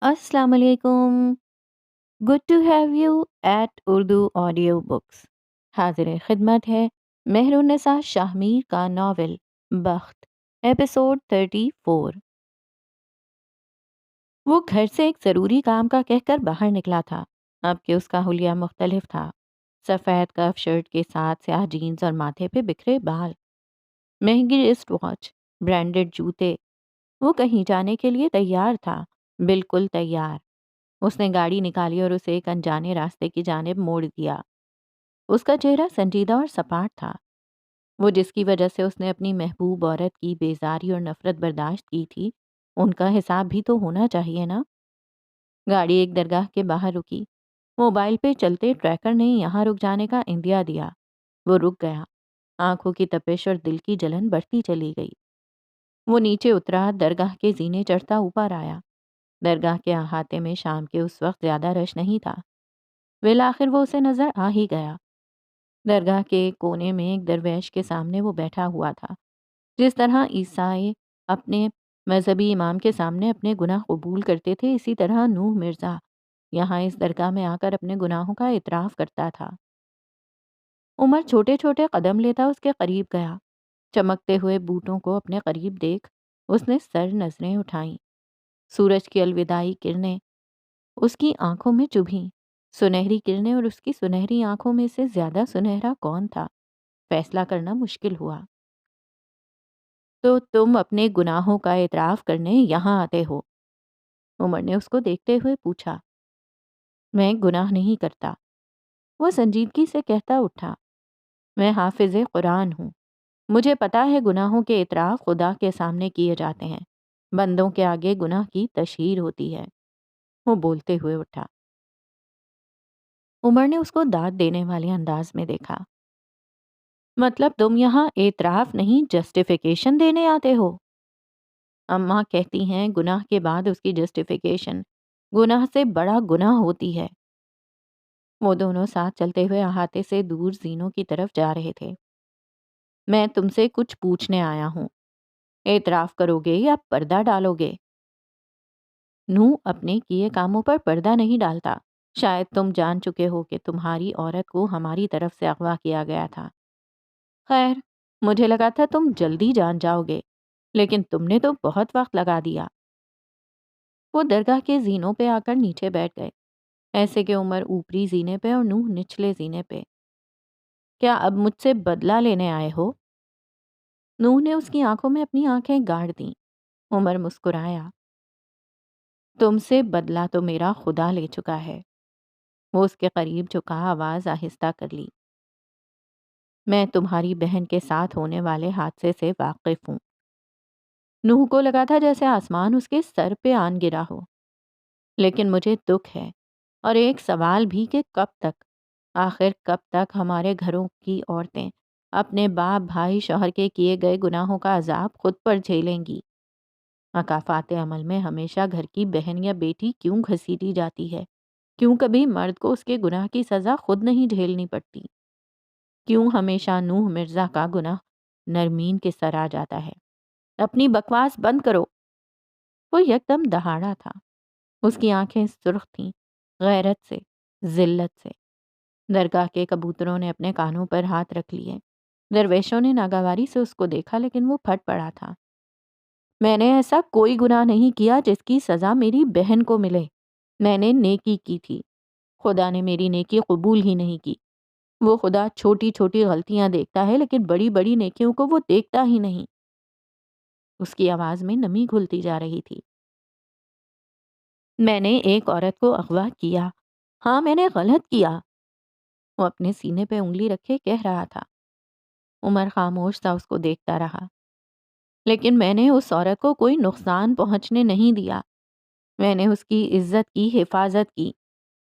السلام علیکم. Good to have you at Urdu audio books. حاضر خدمت ہے مہرالنساء شاہ میر کا ناول بخت، ایپیسوڈ 34. وہ گھر سے ایک ضروری کام کا کہہ کر باہر نکلا تھا، اب کہ اس کا حلیہ مختلف تھا. سفید کف شرٹ کے ساتھ سیاہ جینز اور ماتھے پہ بکھرے بال، مہنگی رسٹ واچ، برانڈڈ جوتے. وہ کہیں جانے کے لیے تیار تھا، بالکل تیار. اس نے گاڑی نکالی اور اسے ایک انجانے راستے کی جانب موڑ دیا. اس کا چہرہ سنجیدہ اور سپاٹ تھا. وہ جس کی وجہ سے اس نے اپنی محبوب عورت کی بیزاری اور نفرت برداشت کی تھی، ان کا حساب بھی تو ہونا چاہیے نا. گاڑی ایک درگاہ کے باہر رکی. موبائل پہ چلتے ٹریکر نے یہاں رک جانے کا اندیا دیا. وہ رک گیا. آنکھوں کی تپش اور دل کی جلن بڑھتی چلی گئی. وہ نیچے اترا، درگاہ کے زینے چڑھتا اوپر آیا. درگاہ کے احاطے میں شام کے اس وقت زیادہ رش نہیں تھا. بالآخر وہ اسے نظر آ ہی گیا. درگاہ کے ایک کونے میں ایک درویش کے سامنے وہ بیٹھا ہوا تھا. جس طرح عیسائی اپنے مذہبی امام کے سامنے اپنے گناہ قبول کرتے تھے، اسی طرح نوح مرزا یہاں اس درگاہ میں آ کر اپنے گناہوں کا اعتراف کرتا تھا. عمر چھوٹے چھوٹے قدم لیتا اس کے قریب گیا. چمکتے ہوئے بوٹوں کو اپنے قریب دیکھ اس نے سر نظریں اٹھائیں. سورج کی الوداعی کرنیں اس کی آنکھوں میں چبھیں. سنہری کرنیں، اور اس کی سنہری آنکھوں میں سے زیادہ سنہرا کون تھا، فیصلہ کرنا مشکل ہوا. تو تم اپنے گناہوں کا اعتراف کرنے یہاں آتے ہو؟ عمر نے اس کو دیکھتے ہوئے پوچھا. میں گناہ نہیں کرتا، وہ سنجیدگی سے کہتا اٹھا. میں حافظ قرآن ہوں. مجھے پتا ہے گناہوں کے اعتراف خدا کے سامنے کیے جاتے ہیں، بندوں کے آگے گناہ کی تشہیر ہوتی ہے. وہ بولتے ہوئے اٹھا. عمر نے اس کو داد دینے والے انداز میں دیکھا. مطلب تم یہاں اعتراف نہیں جسٹیفیکیشن دینے آتے ہو؟ اماں کہتی ہیں گناہ کے بعد اس کی جسٹیفیکیشن گناہ سے بڑا گناہ ہوتی ہے. وہ دونوں ساتھ چلتے ہوئے احاطے سے دور زینوں کی طرف جا رہے تھے. میں تم سے کچھ پوچھنے آیا ہوں. اعتراف کرو گے یا پردہ ڈالو گے؟ نوح اپنے کیے کاموں پر پردہ نہیں ڈالتا. شاید تم جان چکے ہو کہ تمہاری عورت کو ہماری طرف سے اغوا کیا گیا تھا. خیر، مجھے لگا تھا تم جلدی جان جاؤ گے، لیکن تم نے تو بہت وقت لگا دیا. وہ درگاہ کے زینوں پہ آ کر نیچے بیٹھ گئے، ایسے کہ عمر اوپری زینے پہ اور نوح نچلے زینے پہ. کیا اب مجھ سے بدلہ لینے آئے ہو؟ نوح نے اس کی آنکھوں میں اپنی آنکھیں گاڑ دیں. عمر مسکرایا. تم سے بدلہ تو میرا خدا لے چکا ہے. وہ اس کے قریب جھکا، آواز آہستہ کر لی. میں تمہاری بہن کے ساتھ ہونے والے حادثے سے واقف ہوں. نوح کو لگا تھا جیسے آسمان اس کے سر پہ آن گرا ہو. لیکن مجھے دکھ ہے، اور ایک سوال بھی کہ کب تک، آخر کب تک ہمارے گھروں کی عورتیں اپنے باپ بھائی شوہر کے کیے گئے گناہوں کا عذاب خود پر جھیلیں گی؟ مکافات عمل میں ہمیشہ گھر کی بہن یا بیٹی کیوں گھسیٹی جاتی ہے؟ کیوں کبھی مرد کو اس کے گناہ کی سزا خود نہیں جھیلنی پڑتی؟ کیوں ہمیشہ نوح مرزا کا گناہ نرمین کے سر آ جاتا ہے؟ اپنی بکواس بند کرو. وہ یکدم دہاڑا تھا. اس کی آنکھیں سرخ تھیں، غیرت سے، ذلت سے. درگاہ کے کبوتروں نے اپنے کانوں پر ہاتھ رکھ لیے. درویشوں نے ناگواری سے اس کو دیکھا، لیکن وہ پھٹ پڑا تھا. میں نے ایسا کوئی گناہ نہیں کیا جس کی سزا میری بہن کو ملے. میں نے نیکی کی تھی، خدا نے میری نیکی قبول ہی نہیں کی. وہ خدا چھوٹی چھوٹی غلطیاں دیکھتا ہے، لیکن بڑی بڑی نیکیوں کو وہ دیکھتا ہی نہیں. اس کی آواز میں نمی گھلتی جا رہی تھی. میں نے ایک عورت کو اغوا کیا. ہاں، میں نے غلط کیا. وہ اپنے سینے پہ انگلی رکھے کہہ رہا تھا. عمر خاموش سا اس کو دیکھتا رہا. لیکن میں نے اس عورت کو کوئی نقصان پہنچنے نہیں دیا. میں نے اس کی عزت کی حفاظت کی.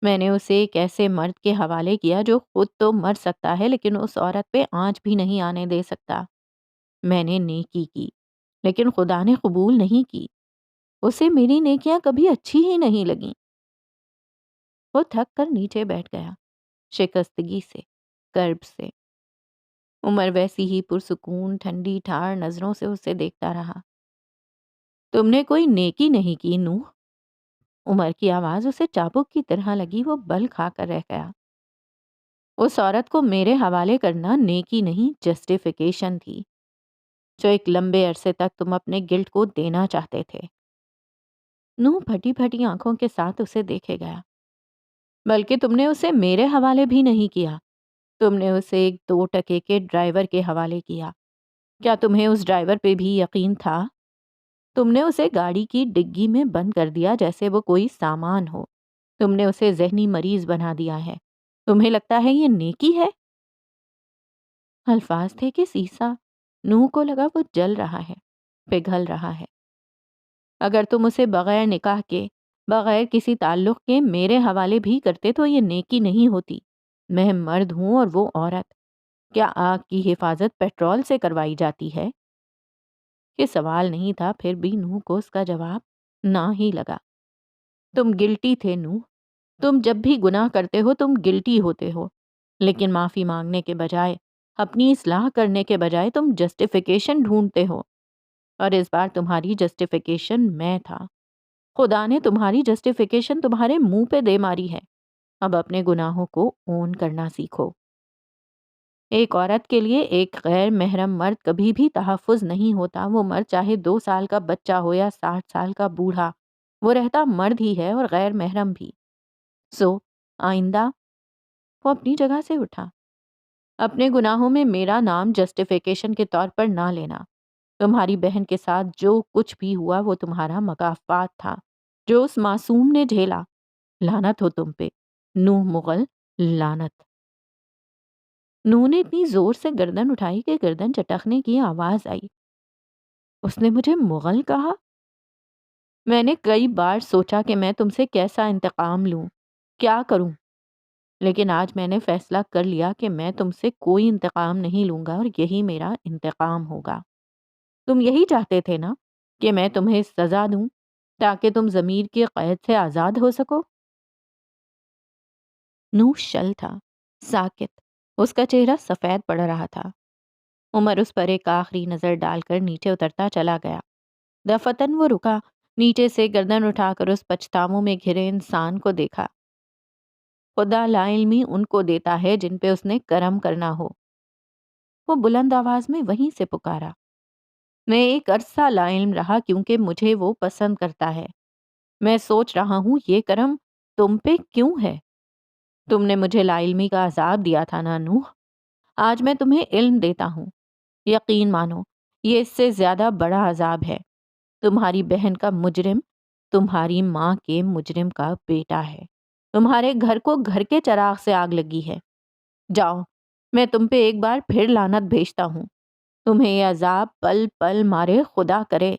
میں نے اسے ایک ایسے مرد کے حوالے کیا جو خود تو مر سکتا ہے، لیکن اس عورت پہ آنچ بھی نہیں آنے دے سکتا. میں نے نیکی کی، لیکن خدا نے قبول نہیں کی. اسے میری نیکیاں کبھی اچھی ہی نہیں لگیں. وہ تھک کر نیچے بیٹھ گیا، شکستگی سے، کرب سے. عمر ویسی ہی پرسکون ٹھنڈی ٹھار نظروں سے اسے دیکھتا رہا. تم نے کوئی نیکی نہیں کی نوح. عمر کی آواز اسے چابک کی طرح لگی، وہ بل کھا کر رہ گیا۔ اس عورت کو میرے حوالے کرنا نیکی نہیں، جسٹیفیکیشن تھی، جو ایک لمبے عرصے تک تم اپنے گلٹ کو دینا چاہتے تھے۔ نو پھٹی پھٹی آنکھوں کے ساتھ اسے دیکھے گیا۔ بلکہ تم نے اسے میرے حوالے بھی نہیں کیا، تم نے اسے ایک 2 ٹکے کے ڈرائیور کے حوالے کیا۔ کیا تمہیں اس ڈرائیور پہ بھی یقین تھا؟ تم نے اسے گاڑی کی ڈگی میں بند کر دیا جیسے وہ کوئی سامان ہو۔ تم نے اسے ذہنی مریض بنا دیا ہے۔ تمہیں لگتا ہے یہ نیکی ہے؟ الفاظ تھے کہ سیسا۔ نوح کو لگا وہ جل رہا ہے، پگھل رہا ہے۔ اگر تم اسے بغیر نکاح کے، بغیر کسی تعلق کے میرے حوالے بھی کرتے تو یہ نیکی نہیں ہوتی۔ میں مرد ہوں اور وہ عورت۔ کیا آگ کی حفاظت پیٹرول سے کروائی جاتی ہے؟ یہ سوال نہیں تھا، پھر بھی نوح کو اس کا جواب نہ ہی لگا۔ تم گلٹی تھے نوح، تم جب بھی گناہ کرتے ہو تم گلٹی ہوتے ہو، لیکن معافی مانگنے کے بجائے، اپنی اصلاح کرنے کے بجائے تم جسٹیفیکیشن ڈھونڈتے ہو، اور اس بار تمہاری جسٹیفیکیشن میں تھا۔ خدا نے تمہاری جسٹیفیکیشن تمہارے منہ پہ دے ماری ہے۔ اب اپنے گناہوں کو اون کرنا سیکھو۔ ایک عورت کے لیے ایک غیر محرم مرد کبھی بھی تحفظ نہیں ہوتا، وہ مرد چاہے 2 سال کا بچہ ہو یا 60 سال کا بوڑھا، وہ رہتا مرد ہی ہے اور غیر محرم بھی۔ سو آئندہ وہ اپنی جگہ سے اٹھا۔ اپنے گناہوں میں میرا نام جسٹیفیکیشن کے طور پر نہ لینا۔ تمہاری بہن کے ساتھ جو کچھ بھی ہوا وہ تمہارا مکافات تھا، جو اس معصوم نے جھیلا۔ لعنت ہو تم پہ نوح مغل، لعنت۔ نوح نے اتنی زور سے گردن اٹھائی کہ گردن چٹکنے کی آواز آئی۔ اس نے مجھے مغل کہا؟ میں نے کئی بار سوچا کہ میں تم سے کیسا انتقام لوں، کیا کروں، لیکن آج میں نے فیصلہ کر لیا کہ میں تم سے کوئی انتقام نہیں لوں گا، اور یہی میرا انتقام ہوگا۔ تم یہی چاہتے تھے نا کہ میں تمہیں سزا دوں تاکہ تم ضمیر کی قید سے آزاد ہو سکو؟ نوح شل تھا، ساکت، اس کا چہرہ سفید پڑ رہا تھا۔ عمر اس پر ایک آخری نظر ڈال کر نیچے اترتا چلا گیا۔ دفتن وہ رکا، نیچے سے گردن اٹھا کر اس پچھتاووں میں گھرے انسان کو دیکھا۔ خدا لا علمی ان کو دیتا ہے جن پہ اس نے کرم کرنا ہو۔ وہ بلند آواز میں وہیں سے پکارا۔ میں ایک عرصہ لا علم رہا کیونکہ مجھے وہ پسند کرتا ہے۔ میں سوچ رہا ہوں یہ کرم تم پہ کیوں ہے؟ تم نے مجھے لا علمی کا عذاب دیا تھا نا نوح، آج میں تمہیں علم دیتا ہوں۔ یقین مانو یہ اس سے زیادہ بڑا عذاب ہے۔ تمہاری بہن کا مجرم تمہاری ماں کے مجرم کا بیٹا ہے۔ تمہارے گھر کو گھر کے چراغ سے آگ لگی ہے۔ جاؤ، میں تم پہ ایک بار پھر لعنت بھیجتا ہوں۔ تمہیں یہ عذاب پل پل مارے خدا کرے۔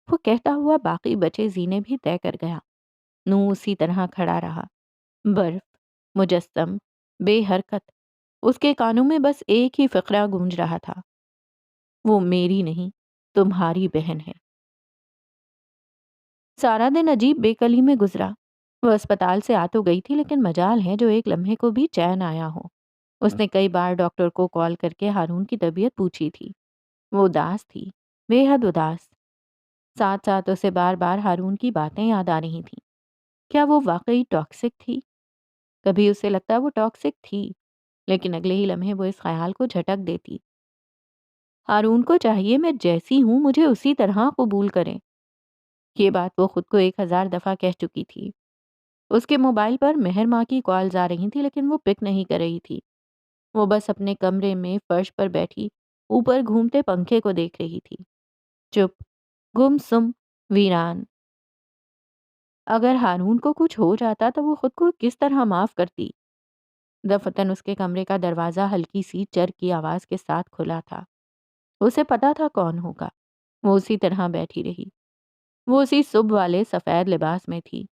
وہ کہتا ہوا باقی بچے زینے بھی طے کر گیا۔ نوح اسی طرح کھڑا رہا، برف، مجسم، بے حرکت۔ اس کے کانوں میں بس ایک ہی فقرہ گونج رہا تھا، وہ میری نہیں تمہاری بہن ہے۔ سارا دن عجیب بے کلی میں گزرا۔ وہ اسپتال سے آ تو گئی تھی، لیکن مجال ہے جو ایک لمحے کو بھی چین آیا ہو۔ اس نے کئی بار ڈاکٹر کو کال کر کے ہارون کی طبیعت پوچھی تھی۔ وہ اداس تھی، بے حد اداس۔ ساتھ ساتھ اسے بار بار ہارون کی باتیں یاد آ رہی تھیں۔ کیا وہ واقعی ٹاکسک تھی؟ کبھی اسے لگتا وہ ٹاکسک تھی، لیکن اگلے ہی لمحے وہ اس خیال کو جھٹک دیتی۔ ہارون کو چاہیے میں جیسی ہوں مجھے اسی طرح قبول کریں۔ یہ بات وہ خود کو 1000 دفعہ کہہ چکی تھی۔ اس کے موبائل پر مہر ماں کی کالز آ رہی تھی، لیکن وہ پک نہیں کر رہی تھی۔ وہ بس اپنے کمرے میں فرش پر بیٹھی اوپر گھومتے پنکھے کو دیکھ رہی تھی، چپ، گمسم، ویران۔ اگر ہارون کو کچھ ہو جاتا تو وہ خود کو کس طرح معاف کرتی؟ دفتن اس کے کمرے کا دروازہ ہلکی سی چر کی آواز کے ساتھ کھلا تھا۔ اسے پتا تھا کون ہوگا۔ وہ اسی طرح بیٹھی رہی۔ وہ اسی صبح والے سفید لباس میں تھی۔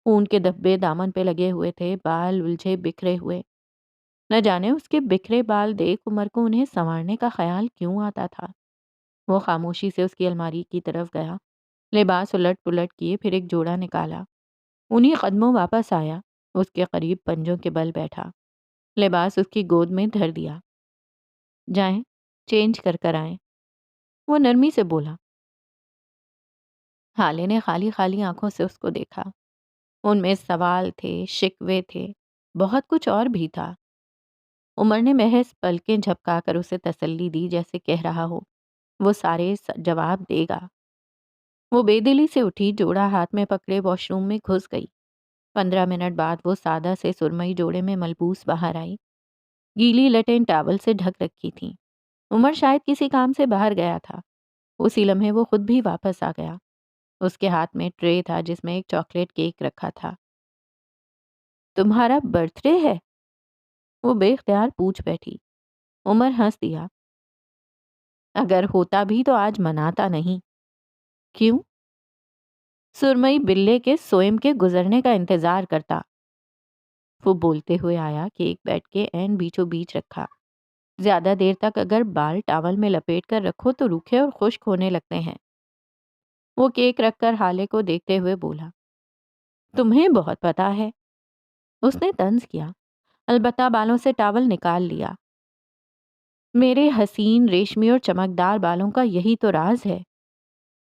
خون کے دھبے دامن پہ لگے ہوئے تھے، بال الجھے بکھرے ہوئے۔ نہ جانے اس کے بکھرے بال دیکھ عمر کو انہیں سنوارنے کا خیال کیوں آتا تھا۔ وہ خاموشی سے اس کی الماری کی طرف گیا، لباس الٹ پلٹ کیے، پھر ایک جوڑا نکالا۔ انہی قدموں واپس آیا، اس کے قریب پنجوں کے بل بیٹھا، لباس اس کی گود میں دھر دیا۔ جائیں، چینج کر کر آئیں، وہ نرمی سے بولا۔ حالے نے خالی خالی آنکھوں سے اس کو دیکھا۔ ان میں سوال تھے، شکوے تھے، بہت کچھ اور بھی تھا۔ عمر نے محض پلکیں جھپکا کر اسے تسلی دی، جیسے کہہ رہا ہو وہ سارے جواب دے گا۔ وہ بے دلی سے اٹھی، جوڑا ہاتھ میں پکڑے واش روم میں گھس گئی۔ 15 منٹ بعد وہ سادہ سے سرمئی جوڑے میں ملبوس باہر آئی۔ گیلی لٹیں ٹاول سے ڈھک رکھی تھیں۔ عمر شاید کسی کام سے باہر گیا تھا۔ اسی لمحے وہ خود بھی واپس آ گیا۔ اس کے ہاتھ میں ٹرے تھا جس میں ایک چاکلیٹ کیک رکھا تھا۔ تمہارا برتھ ڈے ہے؟ وہ بے اختیار پوچھ بیٹھی۔ عمر ہنس دیا۔ اگر ہوتا بھی تو آج مناتا نہیں۔ کیوں؟ سرمئی بلے کے سوئم کے گزرنے کا انتظار کرتا۔ وہ بولتے ہوئے آیا، کیک بیٹھ کے عین بیچوں بیچ رکھا۔ زیادہ دیر تک اگر بال ٹاول میں لپیٹ کر رکھو تو روکھے اور خشک ہونے لگتے ہیں۔ وہ کیک رکھ کر حالے کو دیکھتے ہوئے بولا، تمہیں بہت پتہ ہے۔ اس نے طنز کیا، البتہ بالوں سے ٹاول نکال لیا۔ میرے حسین ریشمی اور چمکدار بالوں کا یہی تو راز ہے،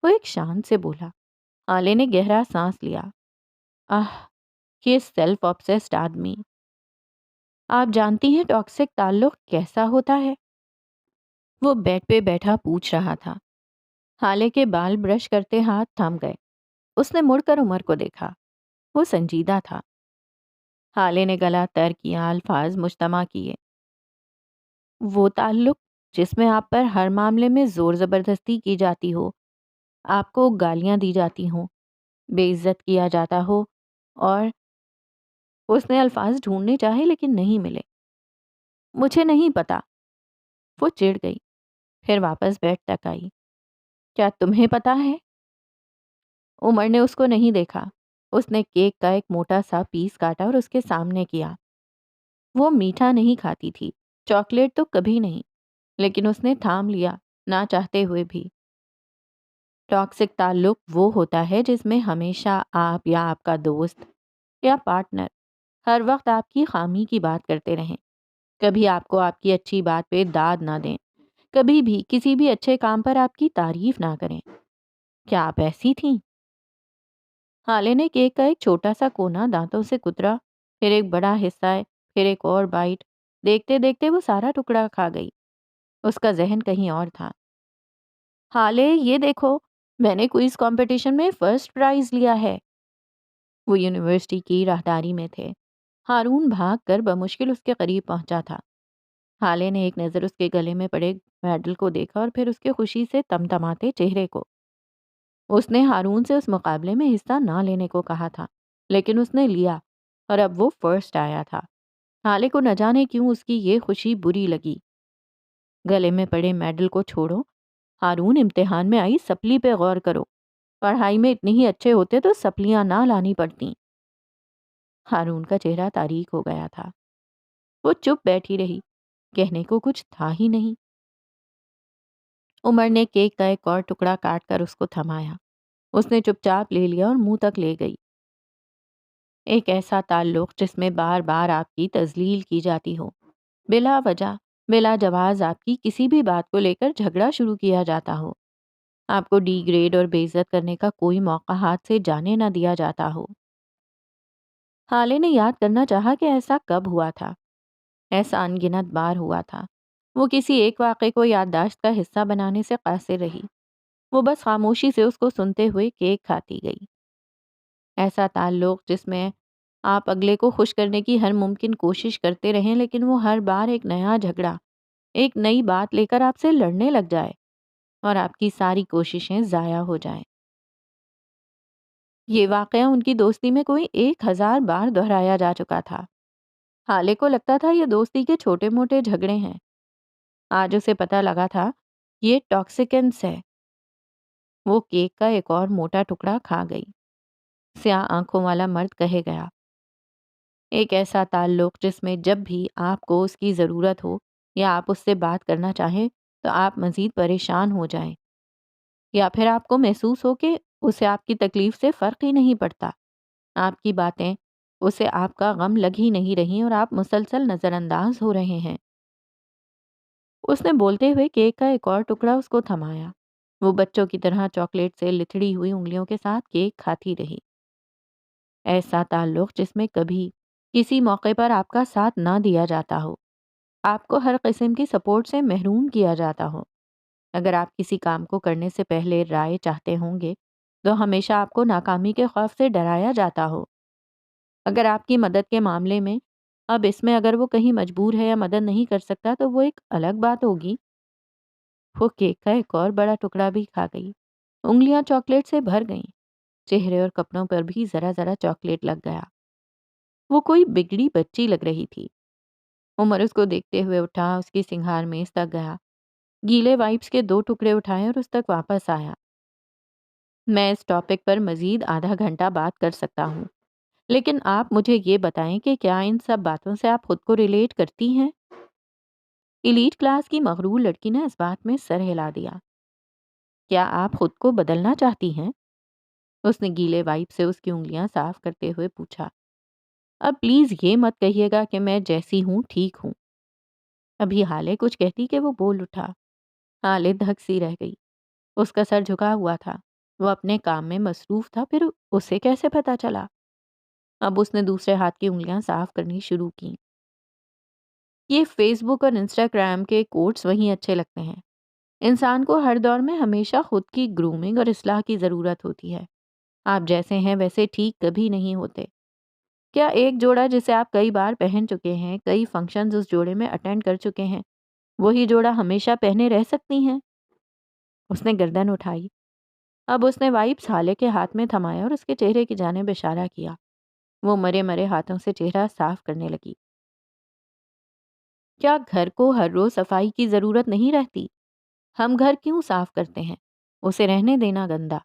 وہ ایک شان سے بولا۔ حالے نے گہرا سانس لیا۔ آہ، یہ سیلف آبسیسڈ آدمی۔ آپ جانتی ہیں ٹاکسک تعلق کیسا ہوتا ہے؟ وہ بیڈ پہ بیٹھا پوچھ رہا تھا۔ حالے کے بال برش کرتے ہاتھ تھم گئے۔ اس نے مڑ کر عمر کو دیکھا۔ وہ سنجیدہ تھا۔ حالے نے گلا تر کیا، الفاظ مجتمع کیے۔ وہ تعلق جس میں آپ پر ہر معاملے میں زور زبردستی کی جاتی ہو، آپ کو گالیاں دی جاتی ہوں، بے عزت کیا جاتا ہو، اور اس نے الفاظ ڈھونڈنے چاہے لیکن نہیں ملے۔ مجھے نہیں پتا۔ وہ چڑ گئی، پھر واپس بیڈ تک آئی۔ کیا تمہیں پتا ہے؟ عمر نے اس کو نہیں دیکھا۔ اس نے کیک کا ایک موٹا سا پیس کاٹا اور اس کے سامنے کیا۔ وہ میٹھا نہیں کھاتی تھی، چاکلیٹ تو کبھی نہیں، لیکن اس نے تھام لیا، نہ چاہتے ہوئے بھی۔ ٹاکسک تعلق وہ ہوتا ہے جس میں ہمیشہ آپ یا آپ کا دوست یا پارٹنر ہر وقت آپ کی خامی کی بات کرتے رہیں، کبھی آپ کو آپ کی اچھی بات پہ داد نہ دیں، کبھی بھی کسی بھی اچھے کام پر آپ کی تعریف نہ کریں۔ کیا آپ ایسی تھیں؟ حالے نے کیک کا ایک چھوٹا سا کونا دانتوں سے کترا، پھر ایک بڑا حصہ، پھر ایک اور بائٹ۔ دیکھتے دیکھتے وہ سارا ٹکڑا کھا گئی۔ اس کا ذہن کہیں اور تھا۔ حالے، یہ دیکھو، میں نے کوئز کمپٹیشن میں فرسٹ پرائز لیا ہے۔ وہ یونیورسٹی کی راہداری میں تھے۔ ہارون بھاگ کر بمشکل اس کے قریب پہنچا تھا۔ حالے نے ایک نظر اس کے گلے میں پڑے میڈل کو دیکھا اور پھر اس کے خوشی سے تمتماتے چہرے کو۔ اس نے ہارون سے اس مقابلے میں حصہ نہ لینے کو کہا تھا، لیکن اس نے لیا، اور اب وہ فرسٹ آیا تھا۔ حالے کو نہ جانے کیوں اس کی یہ خوشی بری لگی۔ گلے میں پڑے میڈل کو چھوڑو، ہارون، امتحان میں آئی سپلی پہ غور کرو۔ پڑھائی میں اتنی ہی اچھے ہوتے تو سپلیاں نہ لانی پڑتی۔ ہارون کا چہرہ تاریک ہو گیا تھا۔ وہ چپ بیٹھی رہی، کہنے کو کچھ تھا ہی نہیں۔ عمر نے کیک کا ایک اور ٹکڑا کاٹ کر اس کو تھمایا۔ اس نے چپ چاپ لے لیا اور منہ تک لے گئی۔ ایک ایسا تعلق جس میں بار بار آپ کی تذلیل کی جاتی ہو، بلا وجہ، بلا جواز آپ کی کسی بھی بات کو لے کر جھگڑا شروع کیا جاتا ہو، آپ کو ڈی گریڈ اور بے عزت کرنے کا کوئی موقع ہاتھ سے جانے نہ دیا جاتا ہو۔ حالے نے یاد کرنا چاہا کہ ایسا کب ہوا تھا۔ ایسا ان گنت بار ہوا تھا۔ وہ کسی ایک واقعے کو یادداشت کا حصہ بنانے سے قاصر رہی۔ وہ بس خاموشی سے اس کو سنتے ہوئے کیک کھاتی گئی۔ ایسا تعلق جس میں آپ اگلے کو خوش کرنے کی ہر ممکن کوشش کرتے رہیں، لیکن وہ ہر بار ایک نیا جھگڑا، ایک نئی بات لے کر آپ سے لڑنے لگ جائے اور آپ کی ساری کوششیں ضائع ہو جائیں۔ یہ واقعہ ان کی دوستی میں کوئی 1000 بار دہرایا جا چکا تھا۔ حالے کو لگتا تھا یہ دوستی کے چھوٹے موٹے جھگڑے ہیں۔ آج اسے پتہ لگا تھا یہ ٹاکسیکنس ہے۔ وہ کیک کا ایک اور موٹا ٹکڑا کھا گئی۔ سیاہ آنکھوں والا مرد کہے گیا، ایک ایسا تعلق جس میں جب بھی آپ کو اس کی ضرورت ہو یا آپ اس سے بات کرنا چاہیں تو آپ مزید پریشان ہو جائیں، یا پھر آپ کو محسوس ہو کہ اسے آپ کی تکلیف سے فرق ہی نہیں پڑتا، آپ کی باتیں اسے آپ کا غم لگ ہی نہیں رہی اور آپ مسلسل نظر انداز ہو رہے ہیں۔ اس نے بولتے ہوئے کیک کا ایک اور ٹکڑا اس کو تھمایا۔ وہ بچوں کی طرح چاکلیٹ سے لتھڑی ہوئی انگلیوں کے ساتھ کیک کھاتی رہی۔ ایسا تعلق جس میں کبھی کسی موقع پر آپ کا ساتھ نہ دیا جاتا ہو، آپ کو ہر قسم کی سپورٹ سے محروم کیا جاتا ہو۔ اگر آپ کسی کام کو کرنے سے پہلے رائے چاہتے ہوں گے تو ہمیشہ آپ کو ناکامی کے خوف سے ڈرایا جاتا ہو۔ اگر آپ کی مدد کے معاملے میں اب اس میں اگر وہ کہیں مجبور ہے یا مدد نہیں کر سکتا تو وہ ایک الگ بات ہوگی۔ وہ کیک کا ایک اور بڑا ٹکڑا بھی کھا گئی۔ انگلیاں چاکلیٹ سے بھر گئیں، چہرے اور کپڑوں پر بھی ذرا ذرا چاکلیٹ لگ گیا۔ وہ کوئی بگڑی بچی لگ رہی تھی۔ عمر اس کو دیکھتے ہوئے اٹھا، اس کی سنگھار میز تک گیا، گیلے وائپس کے 2 ٹکڑے اٹھائے اور اس تک واپس آیا۔ میں اس ٹاپک پر مزید آدھا گھنٹہ بات کر سکتا ہوں، لیکن آپ مجھے یہ بتائیں کہ کیا ان سب باتوں سے آپ خود کو ریلیٹ کرتی ہیں؟ ایلیٹ کلاس کی مغرور لڑکی نے اس بات میں سر ہلا دیا۔ کیا آپ خود کو بدلنا چاہتی ہیں؟ اس نے گیلے وائپ سے اس کی انگلیاں صاف کرتے ہوئے پوچھا۔ اب پلیز یہ مت کہیے گا کہ میں جیسی ہوں ٹھیک ہوں۔ ابھی حالے کچھ کہتی کہ وہ بول اٹھا۔ حالے دھک سی رہ گئی۔ اس کا سر جھکا ہوا تھا، وہ اپنے کام میں مصروف تھا، پھر اسے کیسے پتا چلا؟ اب اس نے دوسرے ہاتھ کی انگلیاں صاف کرنی شروع کی۔ یہ فیس بک اور انسٹاگرام کے کوٹس وہیں اچھے لگتے ہیں۔ انسان کو ہر دور میں ہمیشہ خود کی گرومنگ اور اصلاح کی ضرورت ہوتی ہے۔ آپ جیسے ہیں ویسے ٹھیک کبھی نہیں ہوتے۔ کیا ایک جوڑا جسے آپ کئی بار پہن چکے ہیں، کئی فنکشنز اس جوڑے میں اٹینڈ کر چکے ہیں، وہی جوڑا ہمیشہ پہنے رہ سکتی ہیں؟ اس نے گردن اٹھائی۔ اب اس نے وائپس حالے کے ہاتھ میں تھمایا اور اس کے چہرے کی جانب اشارہ کیا۔ وہ مرے مرے ہاتھوں سے چہرہ صاف کرنے لگی۔ کیا گھر کو ہر روز صفائی کی ضرورت نہیں رہتی؟ ہم گھر کیوں صاف کرتے ہیں؟ اسے رہنے دینا گندا،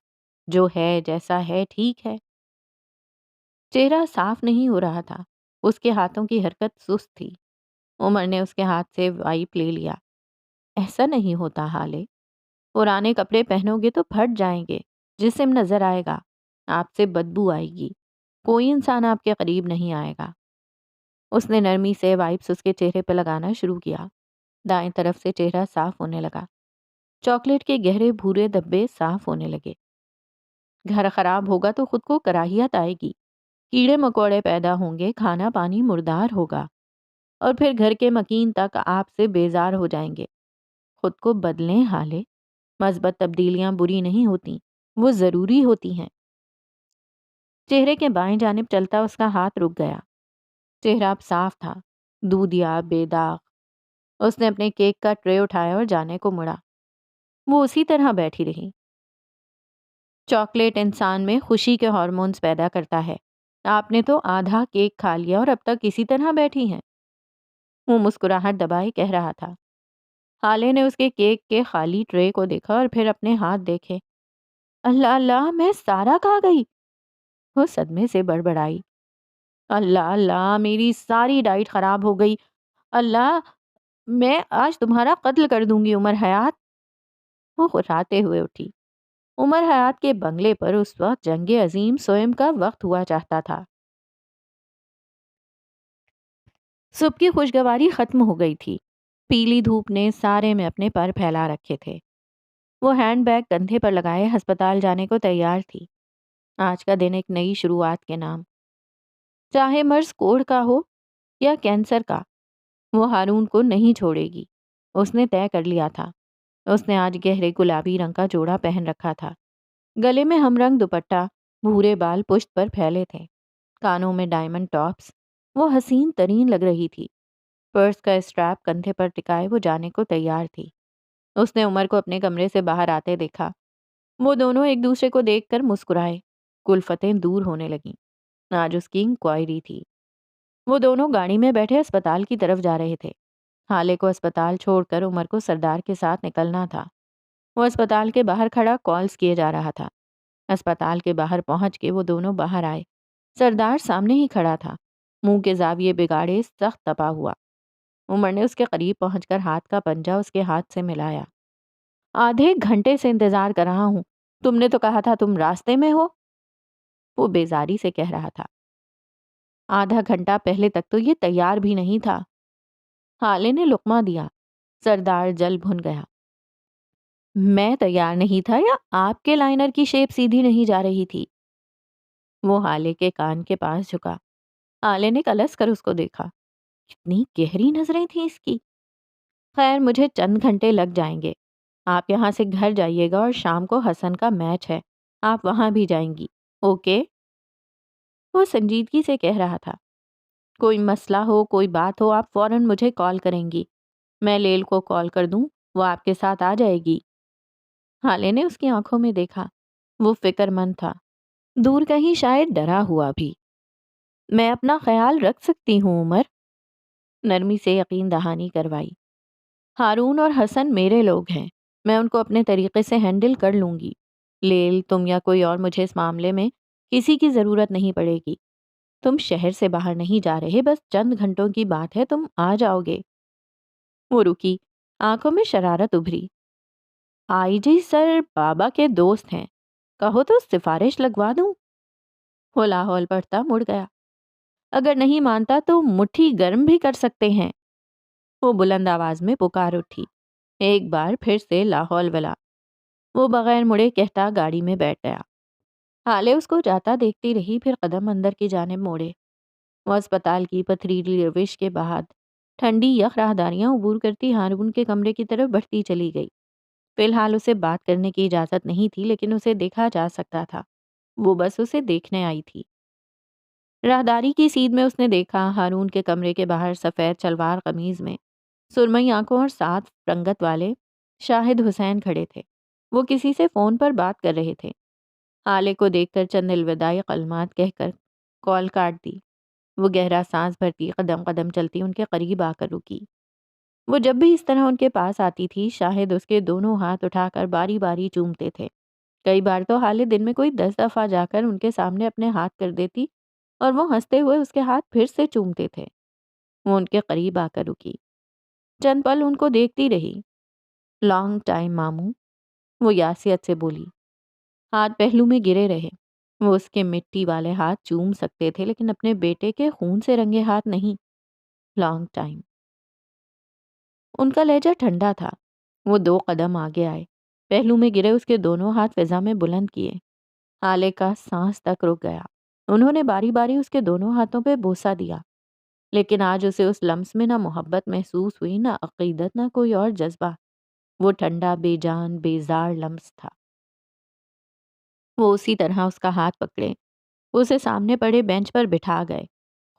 جو ہے جیسا ہے ٹھیک ہے۔ چہرہ صاف نہیں ہو رہا تھا، اس کے ہاتھوں کی حرکت سست تھی۔ عمر نے اس کے ہاتھ سے وائپ لے لیا۔ ایسا نہیں ہوتا حالے، پرانے کپڑے پہنو گے تو پھٹ جائیں گے، جسم نظر آئے گا، آپ سے بدبو آئے گی، کوئی انسان آپ کے قریب نہیں آئے گا۔ اس نے نرمی سے وائپس اس کے چہرے پہ لگانا شروع کیا۔ دائیں طرف سے چہرہ صاف ہونے لگا، چاکلیٹ کے گہرے بھورے دھبے صاف ہونے لگے۔ گھر خراب ہوگا تو خود کو کراہیت آئے گی، کیڑے مکوڑے پیدا ہوں گے، کھانا پانی مردار ہوگا، اور پھر گھر کے مکین تک آپ سے بیزار ہو جائیں گے۔ خود کو بدلیں حالے، مثبت تبدیلیاں بری نہیں ہوتی، وہ ضروری ہوتی ہیں۔ چہرے کے بائیں جانب چلتا اس کا ہاتھ رک گیا۔ چہرہ اب صاف تھا، دودھیا بے داغ۔ اس نے اپنے کیک کا ٹرے اٹھایا اور جانے کو مڑا۔ وہ اسی طرح بیٹھی رہی۔ چاکلیٹ انسان میں خوشی کے ہارمونز پیدا کرتا ہے۔ آپ نے تو آدھا کیک کھا لیا اور اب تک اسی طرح بیٹھی ہیں۔ وہ مسکراہٹ دبائے کہہ رہا تھا۔ حالے نے اس کے کیک کے خالی ٹرے کو دیکھا اور پھر اپنے ہاتھ دیکھے۔ اللہ اللہ، میں سارا کھا گئی۔ وہ صدمے سے بڑبڑائی۔ اللہ اللہ، میری ساری ڈائٹ خراب ہو گئی۔ اللہ، میں آج تمہارا قتل کر دوں گی عمر حیات۔ وہ خراتے ہوئے اٹھی۔ عمر حیات کے بنگلے پر اس وقت جنگ عظیم سوئم کا وقت ہوا چاہتا تھا۔ صبح کی خوشگواری ختم ہو گئی تھی۔ پیلی دھوپ نے سارے میں اپنے پر پھیلا رکھے تھے۔ وہ ہینڈ بیگ کندھے پر لگائے ہسپتال جانے کو تیار تھی۔ آج کا دن ایک نئی شروعات کے نام، چاہے مرض کوڑ کا ہو یا کینسر کا، وہ ہارون کو نہیں چھوڑے گی۔ اس نے طے کر لیا تھا۔ اس نے آج گہرے گلابی رنگ کا جوڑا پہن رکھا تھا، گلے میں ہم رنگ دوپٹہ، بھورے بال پشت پر پھیلے تھے، کانوں میں ڈائمنڈ ٹاپس۔ وہ حسین ترین لگ رہی تھی۔ پرس کا اسٹریپ کندھے پر ٹکائے وہ جانے کو تیار تھی۔ اس نے عمر کو اپنے کمرے سے باہر آتے دیکھا۔ وہ دونوں ایک دوسرے کو دیکھ کر مسکرائے۔ کلفتیں دور ہونے لگیں۔ آج اس کی انکوائری تھی۔ وہ دونوں گاڑی میں بیٹھے اسپتال کی طرف جا رہے تھے۔ حالے کو اسپتال چھوڑ کر عمر کو سردار کے ساتھ نکلنا تھا۔ وہ اسپتال کے باہر کھڑا کالز کیے جا رہا تھا۔ اسپتال کے باہر پہنچ کے وہ دونوں باہر آئے۔ سردار سامنے ہی کھڑا تھا، منہ کے زاویے بگاڑے، سخت تپا ہوا۔ عمر نے اس کے قریب پہنچ کر ہاتھ کا پنجہ اس کے ہاتھ سے ملایا۔ آدھے گھنٹے سے انتظار کر رہا ہوں، تم نے تو کہا تھا تم راستے میں ہو، وہ بیزاری سے کہہ رہا تھا۔ آدھا گھنٹہ پہلے تک تو یہ تیار بھی نہیں تھا۔ حالے نے لقمہ دیا۔ سردار جل بھن گیا۔ میں تیار نہیں تھا یا آپ کے لائنر کی شیپ سیدھی نہیں جا رہی تھی؟ وہ ہالے کے کان کے پاس جھکا۔ ہالے نے کلس کر اس کو دیکھا۔ کتنی گہری نظریں تھیں اس کی۔ خیر مجھے چند گھنٹے لگ جائیں گے۔ آپ یہاں سے گھر جائیے گا اور شام کو حسن کا میچ ہے، آپ وہاں بھی جائیں گی، اوکے؟ وہ سنجیدگی سے کہہ رہا تھا۔ کوئی مسئلہ ہو، کوئی بات ہو، آپ فوراً مجھے کال کریں گی۔ میں لیل کو کال کر دوں، وہ آپ کے ساتھ آ جائے گی۔ حالے نے اس کی آنکھوں میں دیکھا۔ وہ فکر مند تھا، دور کہیں شاید ڈرا ہوا بھی۔ میں اپنا خیال رکھ سکتی ہوں عمر، نرمی سے یقین دہانی کروائی۔ ہارون اور حسن میرے لوگ ہیں، میں ان کو اپنے طریقے سے ہینڈل کر لوں گی۔ لیل، تم یا کوئی اور مجھے اس معاملے میں کسی کی ضرورت نہیں پڑے گی۔ تم شہر سے باہر نہیں جا رہے، بس چند گھنٹوں کی بات ہے، تم آ جاؤ گے۔ وہ رکی، آنکھوں میں شرارت ابھری۔ آئی جی سر بابا کے دوست ہیں، کہو تو سفارش لگوا دوں؟ وہ لاہور پڑتا مڑ گیا۔ اگر نہیں مانتا تو مٹھی گرم بھی کر سکتے ہیں۔ وہ بلند آواز میں پکار اٹھی۔ ایک بار پھر سے لاہور والا۔ وہ بغیر مڑے کہتا گاڑی میں بیٹھ گیا۔ حالے اس کو جاتا دیکھتی رہی، پھر قدم اندر کی جانب موڑے۔ وہ اسپتال کی پتھریلی روش کے بعد ٹھنڈی یخ راہداریاں عبور کرتی ہارون کے کمرے کی طرف بڑھتی چلی گئی۔ فی الحال اسے بات کرنے کی اجازت نہیں تھی، لیکن اسے دیکھا جا سکتا تھا۔ وہ بس اسے دیکھنے آئی تھی۔ راہداری کی سیدھ میں اس نے دیکھا ہارون کے کمرے کے باہر سفید شلوار قمیض میں سرمئی آنکھوں اور صاف رنگت والے شاہد حسین کھڑے تھے۔ وہ کسی سے فون پر بات کر رہے تھے۔ حالے کو دیکھ کر چند الوداعی کلمات کہہ کر کال کاٹ دی۔ وہ گہرا سانس بھرتی قدم قدم چلتی ان کے قریب آ کر رکی۔ وہ جب بھی اس طرح ان کے پاس آتی تھی، شاہد اس کے دونوں ہاتھ اٹھا کر باری باری چومتے تھے۔ کئی بار تو حالے دن میں کوئی 10 دفعہ جا کر ان کے سامنے اپنے ہاتھ کر دیتی اور وہ ہنستے ہوئے اس کے ہاتھ پھر سے چومتے تھے۔ وہ ان کے قریب آ کر رکی، چند پل ان کو دیکھتی رہی۔ لانگ ٹائم ماموں، وہ یاسیت سے بولی۔ ہاتھ پہلو میں گرے رہے۔ وہ اس کے مٹی والے ہاتھ چوم سکتے تھے، لیکن اپنے بیٹے کے خون سے رنگے ہاتھ نہیں۔ Long time. ان کا لہجہ ٹھنڈا تھا۔ وہ 2 قدم آگے آئے، پہلو میں گرے اس کے دونوں ہاتھ فضا میں بلند کیے۔ حالے کا سانس تک رک گیا۔ انہوں نے باری باری اس کے دونوں ہاتھوں پہ بوسہ دیا، لیکن آج اسے اس لمس میں نہ محبت محسوس ہوئی، نہ عقیدت، نہ کوئی اور جذبہ۔ وہ ٹھنڈا، بے جان، بے زار لمس تھا۔ وہ اسی طرح اس کا ہاتھ پکڑے اسے سامنے پڑے بینچ پر بٹھا گئے،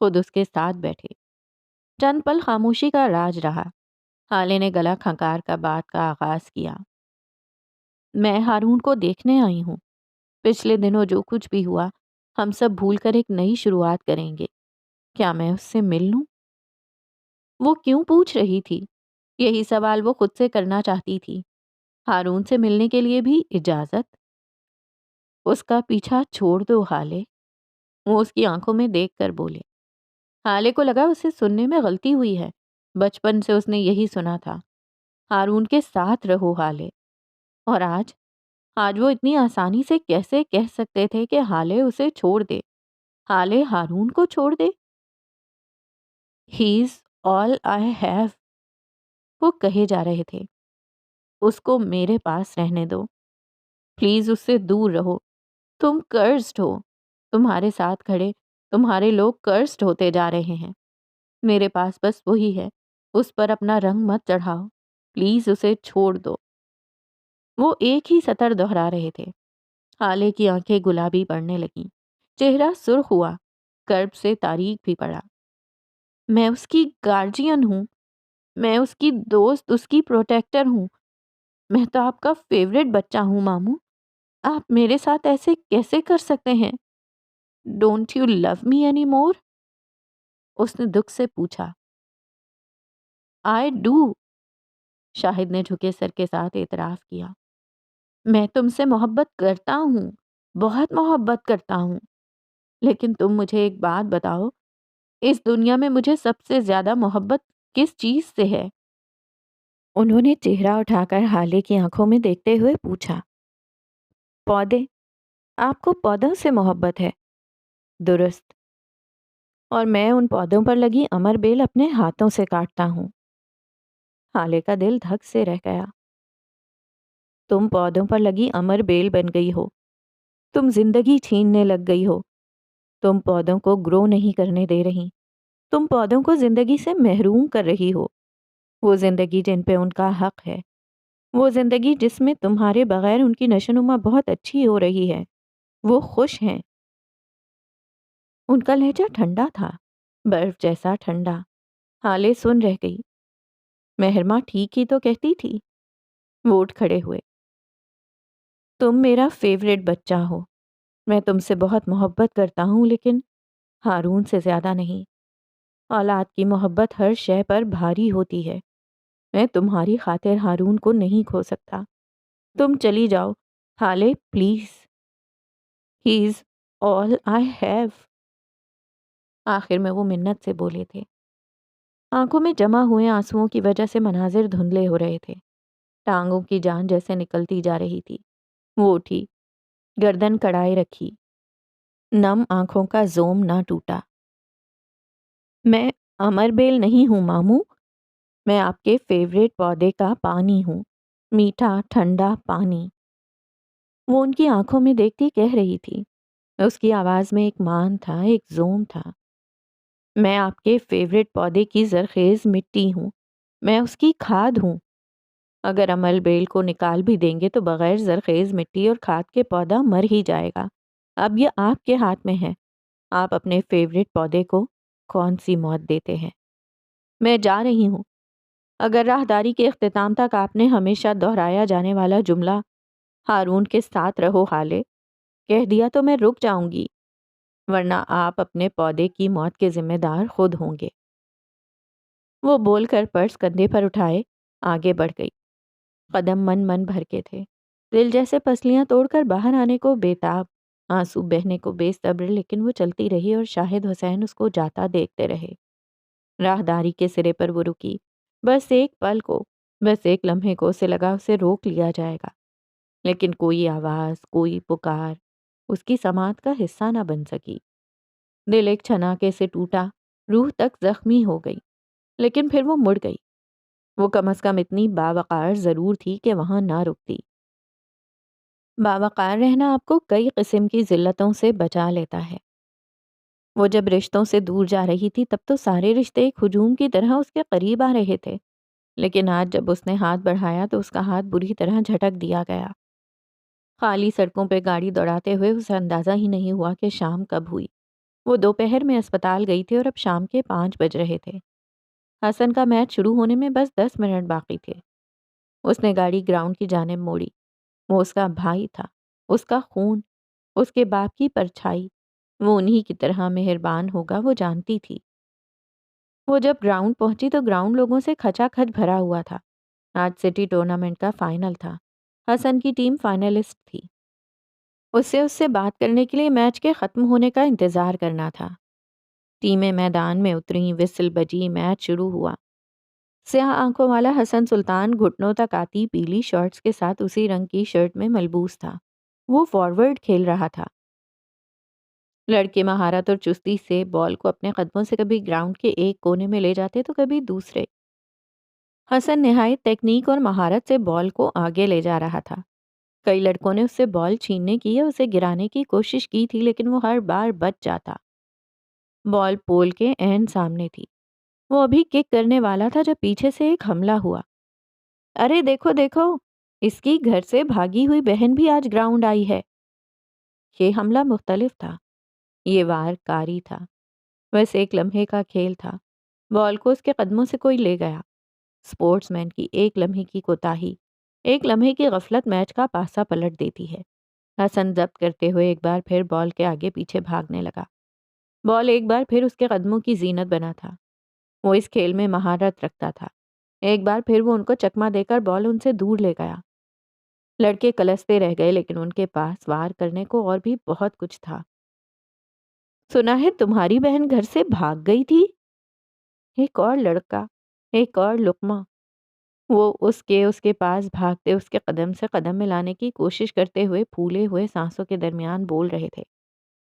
خود اس کے ساتھ بیٹھے۔ چند پل خاموشی کا راج رہا۔ حالے نے گلا کھنکار کا بات کا آغاز کیا۔ میں ہارون کو دیکھنے آئی ہوں۔ پچھلے دنوں جو کچھ بھی ہوا، ہم سب بھول کر ایک نئی شروعات کریں گے۔ کیا میں اس سے مل لوں؟ وہ کیوں پوچھ رہی تھی؟ یہی سوال وہ خود سے کرنا چاہتی تھی۔ ہارون سے ملنے کے لیے بھی اجازت؟ اس کا پیچھا چھوڑ دو حالے، وہ اس کی آنکھوں میں دیکھ کر بولے۔ حالے کو لگا اسے سننے میں غلطی ہوئی ہے۔ بچپن سے اس نے یہی سنا تھا، ہارون کے ساتھ رہو حالے۔ اور آج وہ اتنی آسانی سے کیسے کہہ سکتے تھے کہ حالے اسے چھوڑ دے، حالے ہارون کو چھوڑ دے؟ ہی از آل آئی ہیو، وہ کہے جا رہے تھے۔ اس کو میرے پاس رہنے دو، پلیز اس سے دور رہو۔ تم کرسڈ ہو، تمہارے ساتھ کھڑے تمہارے لوگ کرسڈ ہوتے جا رہے ہیں۔ میرے پاس بس وہی ہے، اس پر اپنا رنگ مت چڑھاؤ، پلیز اسے چھوڑ دو۔ وہ ایک ہی سطر دہرا رہے تھے۔ حالے کی آنکھیں گلابی پڑنے لگیں، چہرہ سرخ ہوا، کرب سے تاریک بھی پڑا۔ میں اس کی گارجین ہوں، میں اس کی دوست، اس کی پروٹیکٹر ہوں۔ میں تو آپ کا فیوریٹ بچہ ہوں ماموں، آپ میرے ساتھ ایسے کیسے کر سکتے ہیں؟ Don't you love me any more? اس نے دکھ سے پوچھا۔ آئی ڈو، شاہد نے جھکے سر کے ساتھ اعتراف کیا۔ میں تم سے محبت کرتا ہوں، بہت محبت کرتا ہوں، لیکن تم مجھے ایک بات بتاؤ، اس دنیا میں مجھے سب سے زیادہ محبت کس چیز سے ہے؟ انہوں نے چہرہ اٹھا کر حالے کی آنکھوں میں دیکھتے ہوئے پوچھا۔ پودے، آپ کو پودوں سے محبت ہے؟ درست، اور میں ان پودوں پر لگی امر بیل اپنے ہاتھوں سے کاٹتا ہوں۔ حالے کا دل دھک سے رہ گیا۔ تم پودوں پر لگی امر بیل بن گئی ہو، تم زندگی چھیننے لگ گئی ہو، تم پودوں کو گرو نہیں کرنے دے رہی، تم پودوں کو زندگی سے محروم کر رہی ہو، وہ زندگی جن پہ ان کا حق ہے، وہ زندگی جس میں تمہارے بغیر ان کی نشوونما بہت اچھی ہو رہی ہے، وہ خوش ہیں۔ ان کا لہجہ ٹھنڈا تھا، برف جیسا ٹھنڈا۔ ہالے سن رہ گئی۔ مہرماں ٹھیک ہی تو کہتی تھی۔ وہ اٹھ کھڑے ہوئے۔ تم میرا فیوریٹ بچہ ہو، میں تم سے بہت محبت کرتا ہوں، لیکن ہارون سے زیادہ نہیں۔ اولاد کی محبت ہر شے پر بھاری ہوتی ہے، میں تمہاری خاطر ہارون کو نہیں کھو سکتا۔ تم چلی جاؤ ہالے please, he is all I have. آخر میں وہ منت سے بولے تھے۔ آنکھوں میں جمع ہوئے آنسوؤں کی وجہ سے مناظر دھندلے ہو رہے تھے، ٹانگوں کی جان جیسے نکلتی جا رہی تھی۔ وہ اٹھی، گردن کڑائے رکھی، نم آنکھوں کا زوم نہ ٹوٹا۔ میں امر بیل نہیں ہوں ماموں، میں آپ کے فیوریٹ پودے کا پانی ہوں، میٹھا ٹھنڈا پانی۔ وہ ان کی آنکھوں میں دیکھتی کہہ رہی تھی، اس کی آواز میں ایک مان تھا، ایک زوم تھا۔ میں آپ کے فیوریٹ پودے کی زرخیز مٹی ہوں، میں اس کی کھاد ہوں۔ اگر امر بیل کو نکال بھی دیں گے تو بغیر زرخیز مٹی اور کھاد کے پودا مر ہی جائے گا۔ اب یہ آپ کے ہاتھ میں ہے، آپ اپنے فیوریٹ پودے کو کون سی موت دیتے ہیں۔ میں جا رہی ہوں۔ اگر راہداری کے اختتام تک آپ نے ہمیشہ دہرایا جانے والا جملہ ہارون کے ساتھ رہو حالے کہہ دیا تو میں رک جاؤں گی، ورنہ آپ اپنے پودے کی موت کے ذمہ دار خود ہوں گے۔ وہ بول کر پرس کندھے پر اٹھائے آگے بڑھ گئی۔ قدم من من بھر کے تھے، دل جیسے پسلیاں توڑ کر باہر آنے کو بےتاب، آنسو بہنے کو بے صبر، لیکن وہ چلتی رہی اور شاہد حسین اس کو جاتا دیکھتے رہے۔ راہداری کے سرے پر وہ رکی، بس ایک پل کو، بس ایک لمحے کو اسے لگا اسے روک لیا جائے گا، لیکن کوئی آواز، کوئی پکار اس کی سماعت کا حصہ نہ بن سکی۔ دل ایک چھناکے سے ٹوٹا، روح تک زخمی ہو گئی، لیکن پھر وہ مڑ گئی۔ وہ کم از کم اتنی باوقار ضرور تھی کہ وہاں نہ رکتی۔ باوقار رہنا آپ کو کئی قسم کی ذلتوں سے بچا لیتا ہے۔ وہ جب رشتوں سے دور جا رہی تھی تب تو سارے رشتے ایک ہجوم کی طرح اس کے قریب آ رہے تھے، لیکن آج جب اس نے ہاتھ بڑھایا تو اس کا ہاتھ بری طرح جھٹک دیا گیا۔ خالی سڑکوں پہ گاڑی دوڑاتے ہوئے اسے اندازہ ہی نہیں ہوا کہ شام کب ہوئی۔ وہ دوپہر میں اسپتال گئی تھی اور اب شام کے 5 بج رہے تھے۔ حسن کا میچ شروع ہونے میں بس 10 منٹ باقی تھے۔ اس نے گاڑی گراؤنڈ کی جانب موڑی۔ وہ اس کا بھائی تھا، اس کا خون، اس کے باپ کی پرچھائی۔ وہ انہی کی طرح مہربان ہوگا، وہ جانتی تھی۔ وہ جب گراؤنڈ پہنچی تو گراؤنڈ لوگوں سے کھچا کھچ بھرا ہوا تھا۔ آج سٹی ٹورنامنٹ کا فائنل تھا۔ حسن کی ٹیم فائنلسٹ تھی۔ اس سے بات کرنے کے لیے میچ کے ختم ہونے کا انتظار کرنا تھا۔ ٹیمیں میدان میں اتریں، وسل بجی، میچ شروع ہوا۔ سیاہ آنکھوں والا حسن سلطان گھٹنوں تک آتی پیلی شارٹس کے ساتھ اسی رنگ کی شرٹ میں ملبوس تھا۔ وہ فارورڈ کھیل رہا تھا۔ لڑکے مہارت اور چستی سے بال کو اپنے قدموں سے کبھی گراؤنڈ کے ایک کونے میں لے جاتے تو کبھی دوسرے۔ حسن نہایت تکنیک اور مہارت سے بال کو آگے لے جا رہا تھا۔ کئی لڑکوں نے اس سے بال چھیننے کی یا اسے گرانے کی کوشش کی تھی، لیکن وہ ہر بار بچ جاتا۔ بال پول کے عین سامنے تھی۔ وہ ابھی کک کرنے والا تھا جب پیچھے سے ایک حملہ ہوا۔ ارے دیکھو دیکھو، اس کی گھر سے بھاگی ہوئی بہن بھی آج گراؤنڈ آئی ہے۔ یہ حملہ مختلف تھا، یہ وار کاری تھا، بس ایک لمحے کا کھیل تھا۔ بال کو اس کے قدموں سے کوئی لے گیا۔ سپورٹس مین کی ایک لمحے کی کوتاہی، ایک لمحے کی غفلت میچ کا پاسا پلٹ دیتی ہے۔ حسن ضبط کرتے ہوئے ایک بار پھر بال کے آگے پیچھے بھاگنے لگا۔ بال ایک بار پھر اس کے قدموں کی زینت بنا تھا۔ وہ اس کھیل میں مہارت رکھتا تھا۔ ایک بار پھر وہ ان کو چکما دے کر بال ان سے دور لے گیا۔ لڑکے کلستے رہ گئے، لیکن ان کے پاس وار کرنے کو اور بھی بہت کچھ تھا۔ سنا ہے تمہاری بہن گھر سے بھاگ گئی تھی؟ ایک اور لڑکا، ایک اور لقمہ۔ وہ اس کے پاس بھاگتے، اس کے قدم سے قدم ملانے کی کوشش کرتے ہوئے پھولے ہوئے سانسوں کے درمیان بول رہے تھے۔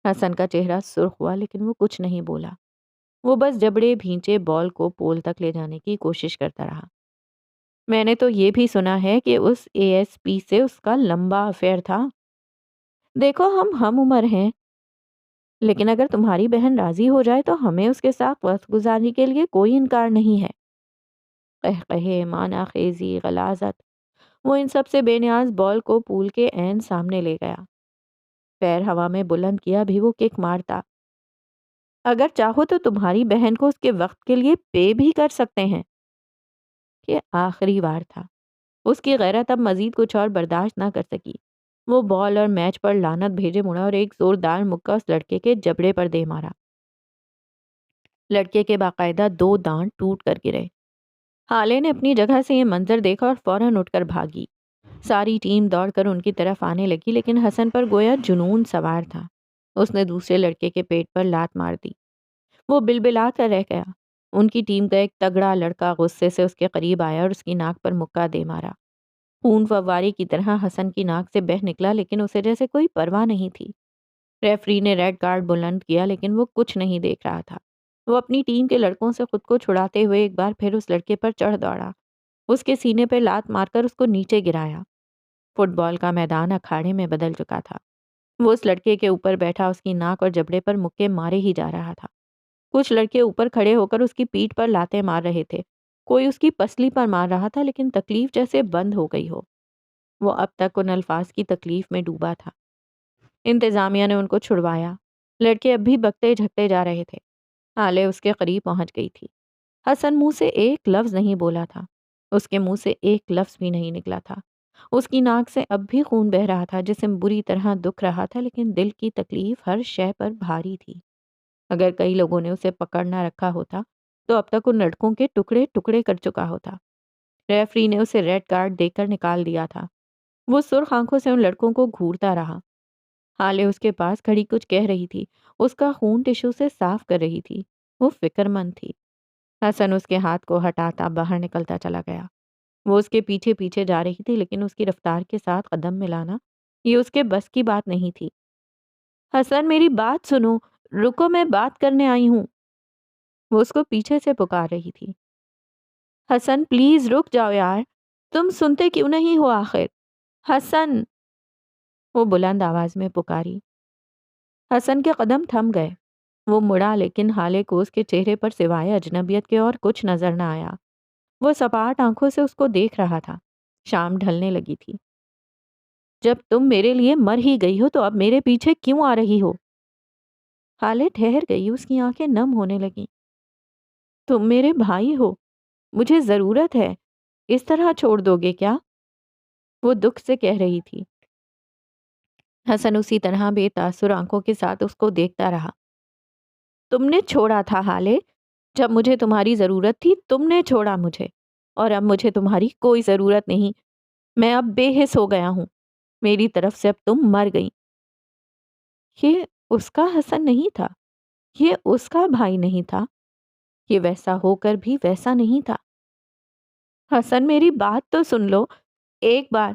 حسن کا چہرہ سرخ ہوا، لیکن وہ کچھ نہیں بولا۔ وہ بس جبڑے بھینچے بال کو پول تک لے جانے کی کوشش کرتا رہا۔ میں نے تو یہ بھی سنا ہے کہ اس ASP سے اس کا لمبا افیئر تھا۔ دیکھو ہم عمر ہیں، لیکن اگر تمہاری بہن راضی ہو جائے تو ہمیں اس کے ساتھ وقت گزارنے کے لیے کوئی انکار نہیں ہے۔ قہقہے، معنی خیزی، غلاظت، وہ ان سب سے بے نیاز بال کو پول کے عین سامنے لے گیا۔ پیر ہوا میں بلند کیا بھی وہ کک مارتا۔ اگر چاہو تو تمہاری بہن کو اس کے وقت کے لیے پے بھی کر سکتے ہیں۔ یہ آخری وار تھا۔ اس کی غیرت اب مزید کچھ اور برداشت نہ کر سکی۔ وہ بال اور میچ پر لعنت بھیجے مڑا اور ایک زوردار مکہ اس لڑکے کے جبڑے پر دے مارا۔ لڑکے کے باقاعدہ 2 دانت ٹوٹ کر گرے۔ ہالے نے اپنی جگہ سے یہ منظر دیکھا اور فوراً اٹھ کر بھاگی۔ ساری ٹیم دوڑ کر ان کی طرف آنے لگی، لیکن حسن پر گویا جنون سوار تھا۔ اس نے دوسرے لڑکے کے پیٹ پر لات مار دی۔ وہ بلبلا کر رہ گیا۔ ان کی ٹیم کا ایک تگڑا لڑکا غصے سے اس کے قریب آیا اور اس کی ناک پر مکہ دے مارا۔ خون فوارے کی طرح حسن کی ناک سے بہہ نکلا، لیکن اسے جیسے کوئی پرواہ نہیں تھی۔ ریفری نے ریڈ کارڈ بلند کیا، لیکن وہ کچھ نہیں دیکھ رہا تھا۔ وہ اپنی ٹیم کے لڑکوں سے خود کو چھڑاتے ہوئے ایک بار پھر اس لڑکے پر چڑھ دوڑا۔ اس کے سینے پہ لات مار کر اس کو نیچے گرایا۔ فٹ بال کا میدان اکھاڑے میں بدل چکا تھا۔ وہ اس لڑکے کے اوپر بیٹھا اس کی ناک اور جبڑے پر مکے مارے ہی جا رہا تھا۔ کچھ لڑکے اوپر کھڑے ہو کر اس کی پیٹھ پر لاتیں مار رہے تھے۔ کوئی اس کی پسلی پر مار رہا تھا، لیکن تکلیف جیسے بند ہو گئی ہو۔ وہ اب تک ان الفاظ کی تکلیف میں ڈوبا تھا۔ انتظامیہ نے ان کو چھڑوایا۔ لڑکے اب بھی بکتے جھکتے جا رہے تھے۔ ہالے اس کے قریب پہنچ گئی تھی۔ حسن منہ سے ایک لفظ نہیں بولا تھا۔ اس کے منہ سے ایک لفظ بھی نہیں نکلا تھا۔ اس کی ناک سے اب بھی خون بہہ رہا تھا، جسم بری طرح دکھ رہا تھا، لیکن دل کی تکلیف ہر شے پر بھاری تھی۔ اگر کئی لوگوں نے اسے پکڑ نہ رکھا ہوتا تو اب تک ان لڑکوں کے ٹکڑے ٹکڑے کر چکا ہوتا۔ ریفری نے اسے ریڈ کارڈ دے کر نکال دیا تھا۔ وہ سرخ آنکھوں سے ان لڑکوں کو گھورتا رہا۔ حالے اس کے پاس کھڑی کچھ کہہ رہی تھی، اس کا خون ٹشو سے صاف کر رہی تھی۔ وہ فکر مند تھی۔ حسن اس کے ہاتھ کو ہٹاتا باہر نکلتا چلا گیا۔ وہ اس کے پیچھے پیچھے جا رہی تھی، لیکن اس کی رفتار کے ساتھ قدم ملانا یہ اس کے بس کی بات نہیں تھی۔ حسن میری بات سنو، رکو میں بات کرنے آئی ہوں۔ وہ اس کو پیچھے سے پکار رہی تھی۔ حسن پلیز رک جاؤ یار، تم سنتے کیوں نہیں ہو آخر؟ حسن، وہ بلند آواز میں پکاری۔ حسن کے قدم تھم گئے۔ وہ مڑا، لیکن حالے کو اس کے چہرے پر سوائے اجنبیت کے اور کچھ نظر نہ آیا۔ وہ سپاٹ آنکھوں سے اس کو دیکھ رہا تھا۔ شام ڈھلنے لگی تھی۔ جب تم میرے لیے مر ہی گئی ہو تو اب میرے پیچھے کیوں آ رہی ہو؟ حالے ٹھہر گئی، اس کی آنکھیں نم ہونے لگیں۔ تم میرے بھائی ہو، مجھے ضرورت ہے، اس طرح چھوڑ دو گے کیا؟ وہ دکھ سے کہہ رہی تھی۔ حسن اسی طرح بے تاثر آنکھوں کے ساتھ اس کو دیکھتا رہا۔ تم نے چھوڑا تھا حالے، جب مجھے تمہاری ضرورت تھی تم نے چھوڑا مجھے، اور اب مجھے تمہاری کوئی ضرورت نہیں۔ میں اب بے حس ہو گیا ہوں، میری طرف سے اب تم مر گئی۔ یہ اس کا حسن نہیں تھا، یہ اس کا بھائی نہیں تھا، یہ ویسا ہو کر بھی ویسا نہیں تھا۔ حسن میری بات تو سن لو ایک بار،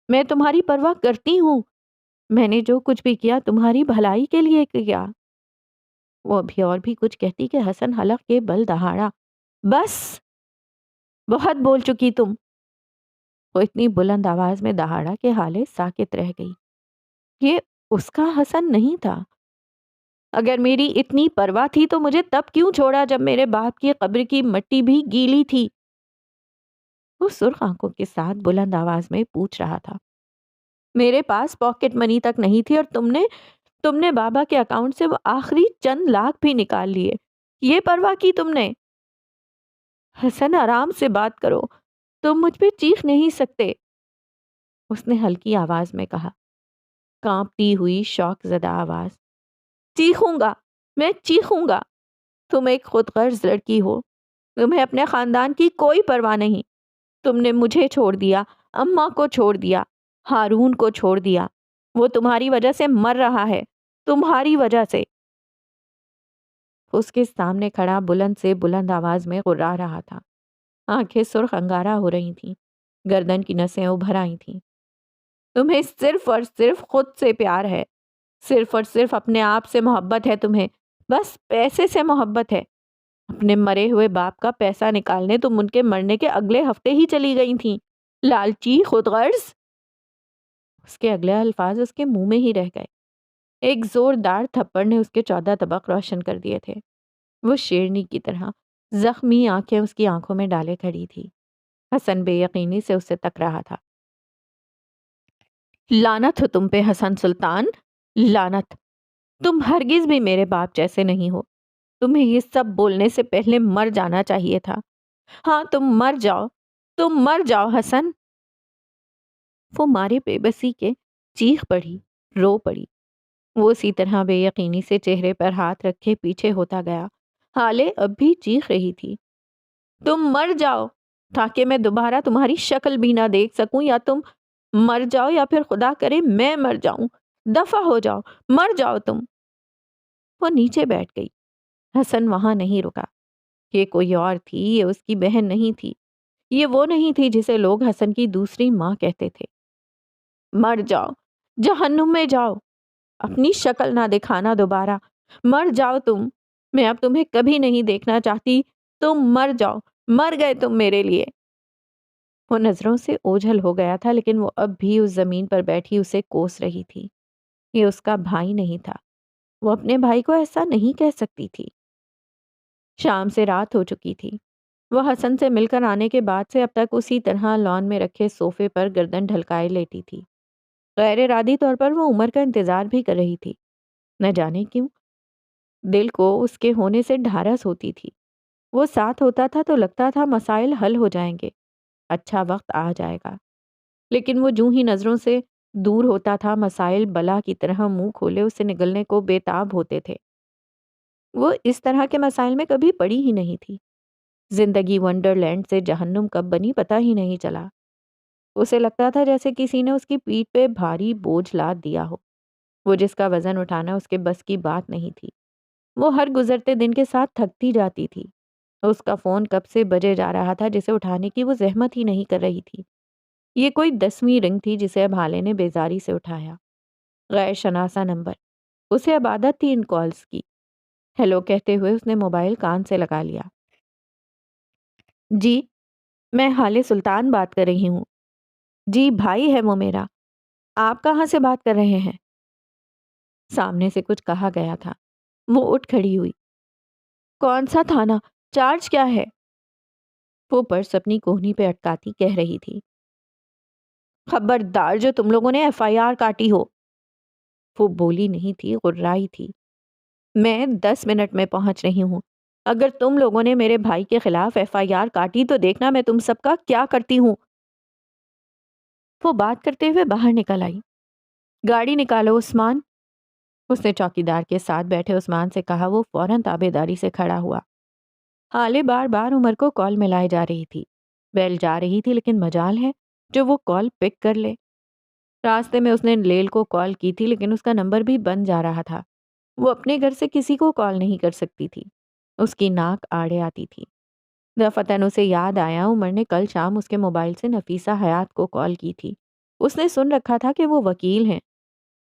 میں تمہاری پرواہ کرتی ہوں، میں نے جو کچھ بھی کیا تمہاری بھلائی کے لیے کیا۔ وہ ابھی اور بھی کچھ کہتی کہ حسن حلق کے بل دہاڑا۔ بس، بہت بول چکی تم۔ وہ اتنی بلند آواز میں دہاڑا کہ حالے ساکت رہ گئی۔ یہ اس کا حسن نہیں تھا۔ اگر میری اتنی پرواہ تھی تو مجھے تب کیوں چھوڑا جب میرے باپ کی قبر کی مٹی بھی گیلی تھی؟ وہ سرخ آنکھوں کے ساتھ بلند آواز میں پوچھ رہا تھا۔ میرے پاس پاکٹ منی تک نہیں تھی، اور تم نے بابا کے اکاؤنٹ سے وہ آخری چند لاکھ بھی نکال لیے، یہ پرواہ کی تم نے؟ حسن آرام سے بات کرو، تم مجھ پہ چیخ نہیں سکتے، اس نے ہلکی آواز میں کہا، کانپتی ہوئی شوق زدہ آواز۔ چیخوں گا، میں چیخوں گا، تم ایک خود غرض لڑکی ہو، تمہیں اپنے خاندان کی کوئی پرواہ نہیں، تم نے مجھے چھوڑ دیا، اماں کو چھوڑ دیا، ہارون کو چھوڑ دیا، وہ تمہاری وجہ سے مر رہا ہے، تمہاری وجہ سے۔ اس کے سامنے کھڑا بلند سے بلند آواز میں غرا رہا تھا۔ آنکھیں سرخ انگارہ ہو رہی تھیں، گردن کی نسیں ابھر آئی تھیں۔ تمہیں صرف اور صرف خود سے پیار ہے، صرف اور صرف اپنے آپ سے محبت ہے تمہیں، بس پیسے سے محبت ہے۔ اپنے مرے ہوئے باپ کا پیسہ نکالنے تم ان کے مرنے کے اگلے ہفتے ہی چلی گئی تھیں، لالچی خود غرض۔ اس کے اگلے الفاظ اس کے منہ میں ہی رہ گئے۔ ایک زوردار تھپڑ نے اس کے 14 طبق روشن کر دیے تھے۔ وہ شیرنی کی طرح زخمی آنکھیں اس کی آنکھوں میں ڈالے کھڑی تھی۔ حسن بے یقینی سے اس سے تک رہا تھا۔ لعنت ہو تم پہ حسن سلطان، لعنت! تم ہرگز بھی میرے باپ جیسے نہیں ہو۔ تمہیں یہ سب بولنے سے پہلے مر جانا چاہیے تھا۔ ہاں تم مر جاؤ، تم مر جاؤ حسن۔ وہ مارے بے بسی کے چیخ پڑی، رو پڑی۔ وہ اسی طرح بے یقینی سے چہرے پر ہاتھ رکھے پیچھے ہوتا گیا۔ ہالے اب بھی چیخ رہی تھی، تم مر جاؤ تاکہ میں دوبارہ تمہاری شکل بھی نہ دیکھ سکوں، یا تم مر جاؤ یا پھر خدا کرے میں مر جاؤں۔ دفع ہو جاؤ، مر جاؤ تم۔ وہ نیچے بیٹھ گئی۔ حسن وہاں نہیں رکا۔ یہ کوئی اور تھی، یہ اس کی بہن نہیں تھی۔ یہ وہ نہیں تھی جسے لوگ حسن کی دوسری ماں کہتے تھے۔ مر جاؤ، جہنم میں جاؤ، اپنی شکل نہ دکھانا دوبارہ، مر جاؤ تم۔ میں اب تمہیں کبھی نہیں دیکھنا چاہتی، تم مر جاؤ، مر گئے تم میرے لیے۔ وہ نظروں سے اوجھل ہو گیا تھا، لیکن وہ اب بھی اس زمین پر بیٹھی اسے کوس رہی تھی۔ یہ اس کا بھائی نہیں تھا، وہ اپنے بھائی کو ایسا نہیں کہہ سکتی تھی۔ شام سے رات ہو چکی تھی۔ وہ حسن سے مل کر آنے کے بعد سے اب تک اسی طرح لان میں رکھے صوفے پر گردن ڈھلکائے لیٹی تھی۔ غیر ارادی طور پر وہ عمر کا انتظار بھی کر رہی تھی۔ نہ جانے کیوں دل کو اس کے ہونے سے ڈھارس ہوتی تھی۔ وہ ساتھ ہوتا تھا تو لگتا تھا مسائل حل ہو جائیں گے، اچھا وقت آ جائے گا۔ لیکن وہ جوں ہی نظروں سے دور ہوتا تھا، مسائل بلا کی طرح منہ کھولے اسے نگلنے کو بے تاب ہوتے تھے۔ وہ اس طرح کے مسائل میں کبھی پڑی ہی نہیں تھی۔ زندگی ونڈرلینڈ سے جہنم کب بنی پتہ ہی نہیں چلا۔ اسے لگتا تھا جیسے کسی نے اس کی پیٹھ پہ بھاری بوجھ لاد دیا ہو، وہ جس کا وزن اٹھانا اس کے بس کی بات نہیں تھی۔ وہ ہر گزرتے دن کے ساتھ تھکتی جاتی تھی۔ اس کا فون کب سے بجے جا رہا تھا جسے اٹھانے کی وہ زحمت ہی نہیں کر رہی تھی۔ یہ کوئی 10ویں رنگ تھی جسے اب حالے نے بیزاری سے اٹھایا۔ غیر شناسا نمبر۔ اسے اب عادت تھی ان کالز کی۔ ہیلو کہتے ہوئے اس نے موبائل کان سے لگا لیا۔ جی، میں حالے سلطان بات کر رہی ہوں۔ جی بھائی ہے وہ میرا۔ آپ کہاں سے بات کر رہے ہیں؟ سامنے سے کچھ کہا گیا تھا۔ وہ اٹھ کھڑی ہوئی۔ کون سا تھانہ؟ چارج کیا ہے؟ وہ پرس اپنی کوہنی پہ اٹکاتی کہہ رہی تھی۔ خبردار جو تم لوگوں نے FIR کاٹی ہو۔ وہ بولی نہیں تھی، غرائی تھی۔ میں 10 منٹ میں پہنچ رہی ہوں۔ اگر تم لوگوں نے میرے بھائی کے خلاف FIR کاٹی تو دیکھنا میں تم سب کا کیا کرتی ہوں۔ وہ بات کرتے ہوئے باہر نکل آئی۔ گاڑی نکالو عثمان، اس نے چوکیدار کے ساتھ بیٹھے عثمان سے کہا۔ وہ فوراً تابعداری سے کھڑا ہوا۔ حالے بار بار عمر کو کال ملائے جا رہی تھی۔ بیل جا رہی تھی، لیکن مجال ہے جو وہ کال پک کر لے۔ راستے میں اس نے لیل کو کال کی تھی، لیکن اس کا نمبر بھی بند جا رہا تھا۔ وہ اپنے گھر سے کسی کو کال نہیں کر سکتی تھی، اس کی ناک آڑے آتی تھی۔ دفتن اسے یاد آیا عمر نے کل شام اس کے موبائل سے نفیسہ حیات کو کال کی تھی۔ اس نے سن رکھا تھا کہ وہ وکیل ہیں،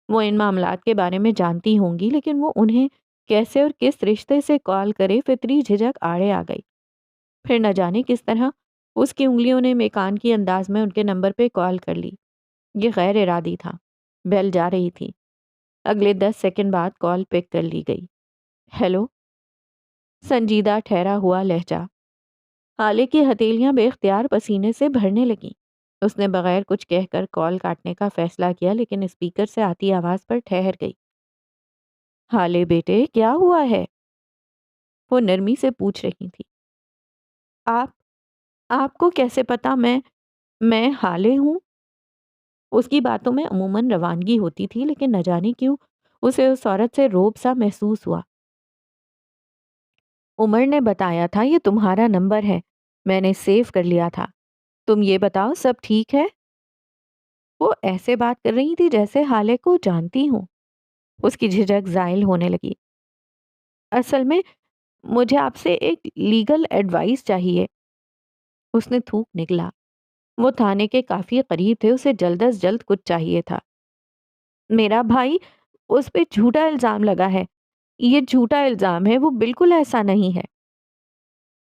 وہ ان معاملات کے بارے میں جانتی ہوں گی، لیکن وہ انہیں کیسے اور کس رشتے سے کال کرے، فطری جھجک آڑے آ گئی۔ پھر نہ جانے کس طرح اس کی انگلیوں نے میکانکی انداز میں ان کے نمبر پہ کال کر لی۔ یہ غیر ارادی تھا۔ بیل جا رہی تھی۔ اگلے 10 سیکنڈ بعد کال پک کر لی گئی۔ ہیلو، سنجیدہ ٹھہرا ہوا لہجہ۔ حالے کی ہتھیلیاں بے اختیار پسینے سے بھرنے لگیں۔ اس نے بغیر کچھ کہہ کر کال کاٹنے کا فیصلہ کیا، لیکن اسپیکر سے آتی آواز پر ٹھہر گئی۔ حالے بیٹے کیا ہوا ہے؟ وہ نرمی سے پوچھ رہی تھی۔ آپ کو کیسے پتا میں حالے ہوں؟ اس کی باتوں میں عموماً روانگی ہوتی تھی، لیکن نہ جانے کیوں اسے اس عورت سے روب سا محسوس ہوا۔ عمر نے بتایا تھا یہ تمہارا نمبر ہے، میں نے سیو کر لیا تھا۔ تم یہ بتاؤ سب ٹھیک ہے؟ وہ ایسے بات کر رہی تھی جیسے حالے کو جانتی ہوں۔ اس کی جھجک زائل ہونے لگی۔ اصل میں مجھے آپ سے ایک لیگل ایڈوائس چاہیے۔ اس نے تھوک نکلا۔ وہ تھانے کے کافی قریب تھے، اسے جلد از جلد کچھ چاہیے تھا۔ میرا بھائی، اس پہ جھوٹا الزام لگا ہے۔ یہ جھوٹا الزام ہے، وہ بالکل ایسا نہیں ہے۔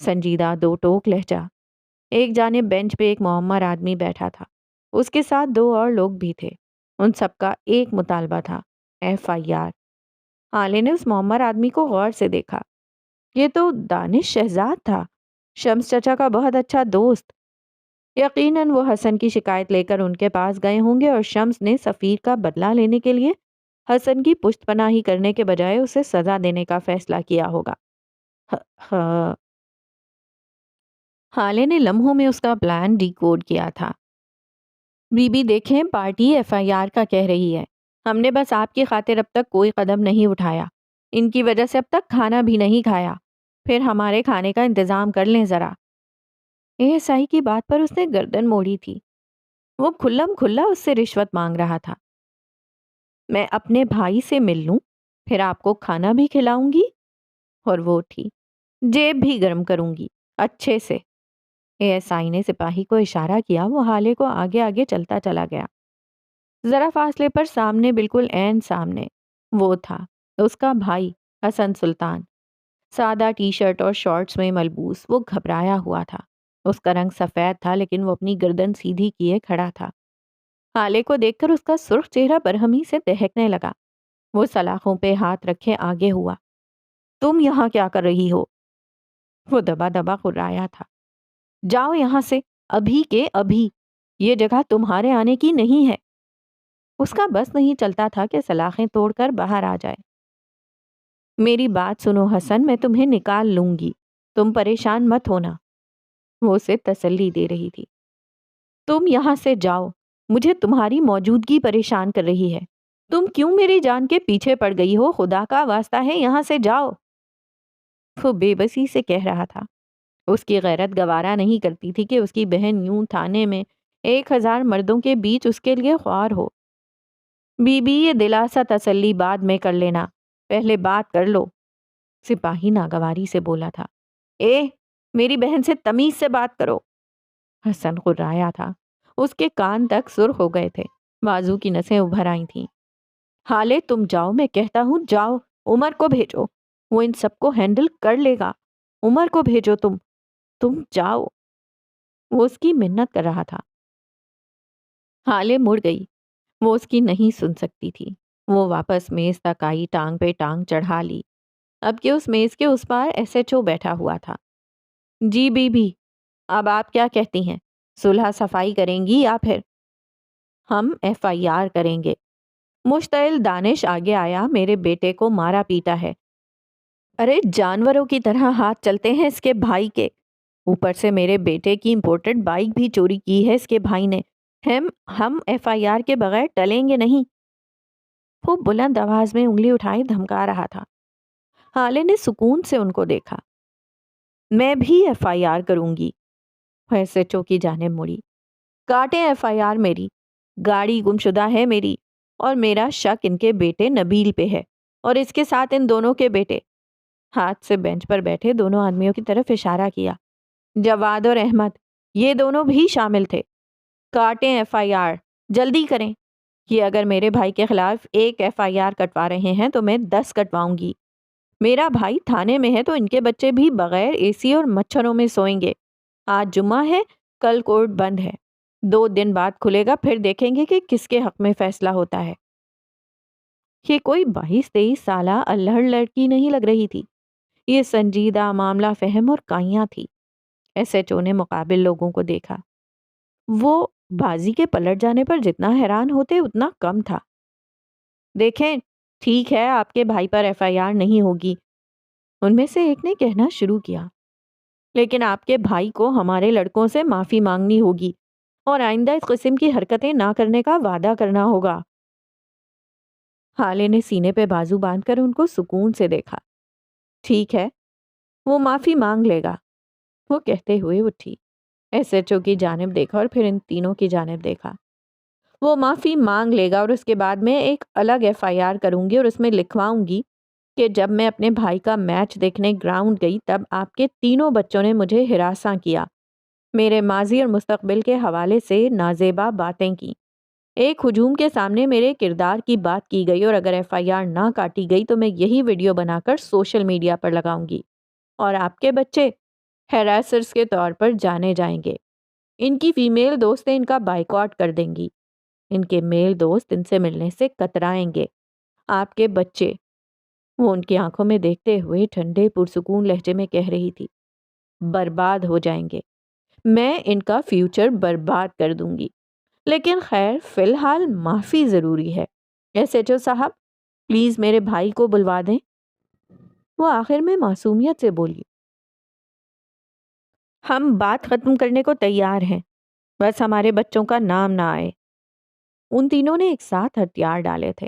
سنجیدہ دو ٹوک لہجہ۔ ایک جانب بینچ پہ ایک معمر آدمی بیٹھا تھا، اس کے ساتھ دو اور لوگ بھی تھے۔ ان سب کا ایک مطالبہ تھا، FIR۔ حالے نے اس معمر آدمی کو غور سے دیکھا۔ یہ تو دانش شہزاد تھا، شمس چچا کا بہت اچھا دوست۔ یقیناً وہ حسن کی شکایت لے کر ان کے پاس گئے ہوں گے اور شمس نے سفیر کا بدلہ لینے کے لیے حسن کی پشت پناہی کرنے کے بجائے اسے سزا دینے کا فیصلہ کیا ہوگا۔ حالے نے لمحوں میں اس کا پلان ڈی کوڈ کیا تھا۔ بی بی دیکھیں، پارٹی FIR کا کہہ رہی ہے۔ ہم نے بس آپ کی خاطر اب تک کوئی قدم نہیں اٹھایا، ان کی وجہ سے اب تک کھانا بھی نہیں کھایا، پھر ہمارے کھانے کا انتظام کر لیں ذرا۔ ASI کی بات پر اس نے گردن موڑی تھی۔ وہ کھلم کھلا اس سے رشوت مانگ رہا تھا۔ میں اپنے بھائی سے مل لوں، پھر آپ کو کھانا بھی کھلاؤں گی، اور وہ اٹھی، جیب بھی گرم کروں گی اچھے سے۔ ASI نے سپاہی کو اشارہ کیا، وہ حالے کو آگے آگے چلتا چلا گیا۔ ذرا فاصلے پر سامنے، بالکل عین سامنے، وہ تھا اس کا بھائی حسن سلطان، سادہ ٹی شرٹ اور شارٹس میں ملبوس۔ وہ گھبرایا ہوا تھا، اس کا رنگ سفید تھا لیکن وہ اپنی گردن سیدھی کیے کھڑا تھا۔ حالے کو دیکھ کر اس کا سرخ چہرہ برہمی سے دہکنے لگا۔ وہ سلاخوں پہ ہاتھ رکھے آگے ہوا۔ تم یہاں کیا کر رہی ہو؟ وہ دبا دبا غرایا تھا۔ جاؤ یہاں سے، ابھی کے ابھی، یہ جگہ تمہارے آنے کی نہیں ہے۔ اس کا بس نہیں چلتا تھا کہ سلاخیں توڑ کر باہر آ جائے۔ میری بات سنو حسن، میں تمہیں نکال لوں گی، تم پریشان مت ہونا۔ وہ اسے تسلی دے رہی تھی۔ تم یہاں سے جاؤ، مجھے تمہاری موجودگی پریشان کر رہی ہے۔ تم کیوں میری جان کے پیچھے پڑ گئی ہو؟ خدا کا واسطہ ہے یہاں سے جاؤ۔ وہ بے بسی سے کہہ رہا تھا۔ اس کی غیرت گوارا نہیں کرتی تھی کہ اس کی بہن یوں تھانے میں 1000 مردوں کے بیچ اس کے لیے خوار ہو۔ بی بی، یہ دلاسا تسلی بعد میں کر لینا، پہلے بات کر لو، سپاہی ناگواری سے بولا تھا۔ میری بہن سے تمیز سے بات کرو۔ حسن غرایا تھا، اس کے کان تک سرخ ہو گئے تھے، بازو کی نسیں ابھر آئی تھیں۔ حالے تم جاؤ، میں کہتا ہوں جاؤ، عمر کو بھیجو، وہ ان سب کو ہینڈل کر لے گا۔ عمر کو بھیجو، تم جاؤ۔ وہ اس کی منت کر رہا تھا۔ حالے مڑ گئی، وہ اس کی نہیں سن سکتی تھی۔ وہ واپس میز تک آئی، ٹانگ پہ ٹانگ چڑھا لی۔ اب کہ اس میز کے اس پار SHO بیٹھا ہوا تھا۔ جی بی بی، اب آپ کیا کہتی ہیں؟ صلح صفائی کریں گی یا پھر؟ ہم FIR کریں گے۔ مشتعل دانش آگے آیا۔ میرے بیٹے کو مارا پیٹا ہے، ارے جانوروں کی طرح ہاتھ چلتے ہیں اس کے بھائی کے، اوپر سے میرے بیٹے کی امپورٹڈ بائک بھی چوری کی ہے اس کے بھائی نے۔ ہم FIR کے بغیر ٹلیں گے نہیں۔ وہ بلند آواز میں انگلی اٹھائے دھمکا رہا تھا۔ حالے نے سکون سے ان کو دیکھا۔ میں بھی FIR کروں گی۔ SHO کی جانب مڑی۔ کاٹیں FIR میری، گاڑی گمشدہ ہے میری، اور میرا شک ان کے بیٹے نبیل پہ ہے، اور اس کے ساتھ ان دونوں کے بیٹے۔ ہاتھ سے بینچ پر بیٹھے دونوں آدمیوں کی طرف اشارہ کیا۔ جواد اور احمد، یہ دونوں بھی شامل تھے۔ کاٹیں FIR، جلدی کریں۔ یہ اگر میرے بھائی کے خلاف ایک FIR کٹوا رہے ہیں تو میں 10 کٹواؤں گی۔ میرا بھائی تھانے میں ہے تو ان کے بچے بھی بغیر AC اور مچھروں میں سوئیں گے۔ آج جمعہ ہے، کل کورٹ بند ہے، 2 دن بعد کھلے گا، پھر دیکھیں گے کہ کس کے حق میں فیصلہ ہوتا ہے۔ یہ کوئی 22-23 سالہ الہڑ لڑکی نہیں لگ رہی تھی، یہ سنجیدہ، معاملہ فہم اور کائیاں تھی۔ SHO نے مقابل لوگوں کو دیکھا۔ وہ بازی کے پلٹ جانے پر جتنا حیران ہوتے اتنا کم تھا۔ دیکھیں، ٹھیک ہے، آپ کے بھائی پر FIR نہیں ہوگی، ان میں سے ایک نے کہنا شروع کیا، لیکن آپ کے بھائی کو ہمارے لڑکوں سے معافی مانگنی ہوگی اور آئندہ اس قسم کی حرکتیں نہ کرنے کا وعدہ کرنا ہوگا۔ حالے نے سینے پہ بازو باندھ کر ان کو سکون سے دیکھا۔ ٹھیک ہے، وہ معافی مانگ لے گا، وہ کہتے ہوئے اٹھی۔ SHO کی جانب دیکھا اور پھر ان تینوں کی جانب دیکھا۔ وہ معافی مانگ لے گا اور اس کے بعد میں ایک الگ FIR کروں گی اور اس میں لکھواؤں گی کہ جب میں اپنے بھائی کا میچ دیکھنے گراؤنڈ گئی تب آپ کے تینوں بچوں نے مجھے ہراساں کیا، میرے ماضی اور مستقبل کے حوالے سے نازیبا باتیں کی، ایک ہجوم کے سامنے میرے کردار کی بات کی گئی، اور اگر FIR نہ کاٹی گئی تو میں یہی ویڈیو بنا کر سوشل میڈیا پر لگاؤں گی، اور آپ کے بچے ہیراسرز کے طور پر جانے جائیں گے۔ ان کی فیمیل دوستیں ان کا بائیکاٹ کر دیں گی۔ ان کے میل دوست ان سے ملنے سے کترائیں گے۔ آپ کے بچے، وہ ان کی آنکھوں میں دیکھتے ہوئے ٹھنڈے پرسکون لہجے میں کہہ رہی تھی، برباد ہو جائیں گے۔ میں ان کا فیوچر برباد کر دوں گی۔ لیکن خیر، فی الحال معافی ضروری ہے۔ ایس ایچ او صاحب، پلیز میرے بھائی کو بلوا دیں۔ وہ آخر میں معصومیت سے بولی، ہم بات ختم کرنے کو تیار ہیں، بس ہمارے بچوں کا نام نہ آئے۔ ان تینوں نے ایک ساتھ ہتھیار ڈالے تھے۔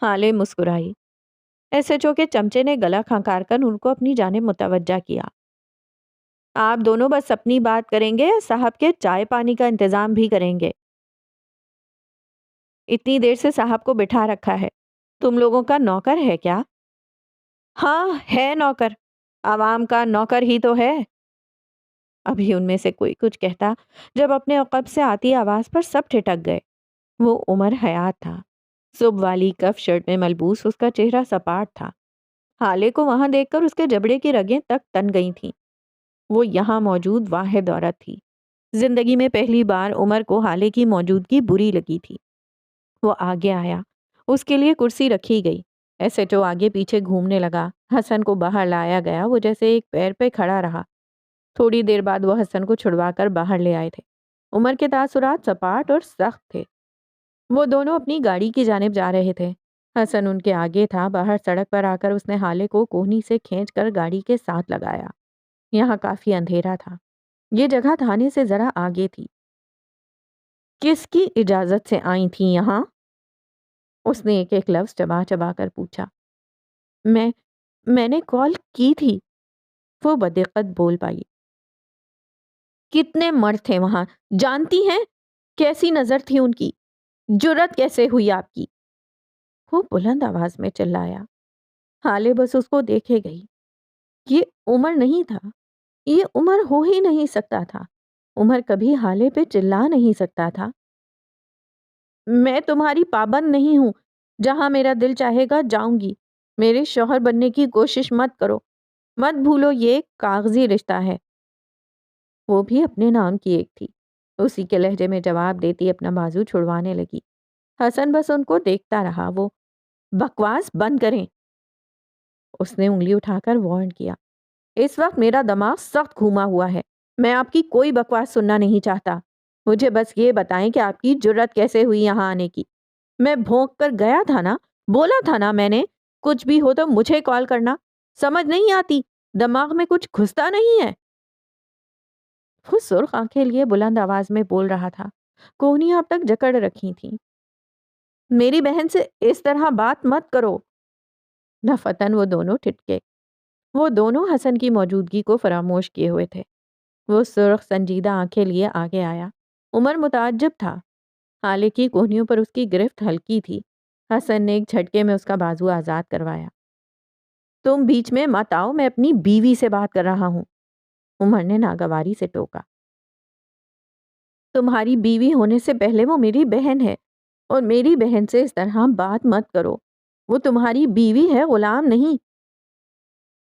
ہالے مسکرائی۔ ایس ایچ او کے چمچے نے گلا کھنکار کر ان کو اپنی جانب متوجہ کیا۔ آپ دونوں بس اپنی بات کریں گے یا صاحب کے چائے پانی کا انتظام بھی کریں گے؟ اتنی دیر سے صاحب کو بٹھا رکھا ہے، تم لوگوں کا نوکر ہے کیا؟ ہاں ہے نوکر، عوام کا نوکر ہی تو ہے۔ ابھی ان میں سے کوئی کچھ کہتا جب اپنے عقب سے آتی آواز پر سب ٹھٹک گئے۔ وہ عمر حیات تھا۔ صبح والی کف شرٹ میں ملبوس اس کا چہرہ سپاٹ تھا۔ حالے کو وہاں دیکھ کر اس کے جبڑے کی رگیں تک تن گئی تھیں۔ وہ یہاں موجود واحد عورت تھی۔ زندگی میں پہلی بار عمر کو حالے کی موجودگی بری لگی تھی۔ وہ آگے آیا، اس کے لیے کرسی رکھی گئی۔ ایس ایچ او آگے پیچھے گھومنے لگا۔ حسن کو باہر لایا گیا۔ وہ جیسے ایک پیر پہ کھڑا رہا۔ تھوڑی دیر بعد وہ حسن کو چھڑوا کر باہر لے آئے تھے۔ عمر کے تاثرات سپاٹ اور سخت تھے۔ وہ دونوں اپنی گاڑی کی جانب جا رہے تھے۔ حسن ان کے آگے تھا۔ باہر سڑک پر آ کر اس نے حالے کو کوہنی سے کھینچ کر گاڑی کے ساتھ لگایا۔ یہاں کافی اندھیرا تھا۔ یہ جگہ تھانے سے ذرا آگے تھی۔ کس کی اجازت سے آئی تھی یہاں؟ اس نے ایک ایک لفظ چبا چبا کر پوچھا۔ میں نے کال کی تھی، وہ بدقت بول پائی۔ کتنے مرد تھے وہاں جانتی ہیں؟ کیسی نظر تھی ان کی؟ جرت کیسے ہوئی آپ کی؟ وہ بلند آواز میں چلایا۔ حالے بس اس کو دیکھے گئی۔ یہ عمر نہیں تھا، یہ عمر ہو ہی نہیں سکتا تھا۔ عمر کبھی حالے پہ چلا نہیں سکتا تھا۔ میں تمہاری پابند نہیں ہوں، جہاں میرا دل چاہے گا جاؤں گی۔ میرے شوہر بننے کی کوشش مت کرو، مت بھولو یہ کاغذی رشتہ ہے۔ وہ بھی اپنے نام کی ایک تھی۔ اسی کے لہجے میں جواب دیتی اپنا بازو چھڑوانے لگی۔ حسن بس ان کو دیکھتا رہا۔ وہ بکواس بند کریں، اس نے انگلی اٹھا کر وارن کیا۔ اس وقت میرا دماغ سخت گھوما ہوا ہے، میں آپ کی کوئی بکواس سننا نہیں چاہتا۔ مجھے بس یہ بتائیں کہ آپ کی جرت کیسے ہوئی یہاں آنے کی؟ میں بھونک کر گیا تھا نا، بولا تھا نا میں نے، کچھ بھی ہو تو مجھے کال کرنا۔ سمجھ نہیں آتی؟ دماغ میں کچھ گھستا نہیں ہے؟ وہ سرخ آنکھیں لیے بلند آواز میں بول رہا تھا۔ کوہنیاں اب تک جکڑ رکھی تھیں۔ میری بہن سے اس طرح بات مت کرو۔ نفتن وہ دونوں ٹھٹکے۔ وہ دونوں حسن کی موجودگی کو فراموش کیے ہوئے تھے۔ وہ سرخ سنجیدہ آنکھیں لیے آگے آیا۔ عمر متعجب تھا۔ حالے کی کوہنیوں پر اس کی گرفت ہلکی تھی۔ حسن نے ایک جھٹکے میں اس کا بازو آزاد کروایا۔ تم بیچ میں مت آؤ، میں اپنی بیوی سے بات کر رہا ہوں، عمر نے ناگواری سے ٹوکا۔ تمہاری بیوی ہونے سے پہلے وہ میری بہن ہے، اور میری بہن سے اس طرح بات مت کرو۔ وہ تمہاری بیوی ہے، غلام نہیں۔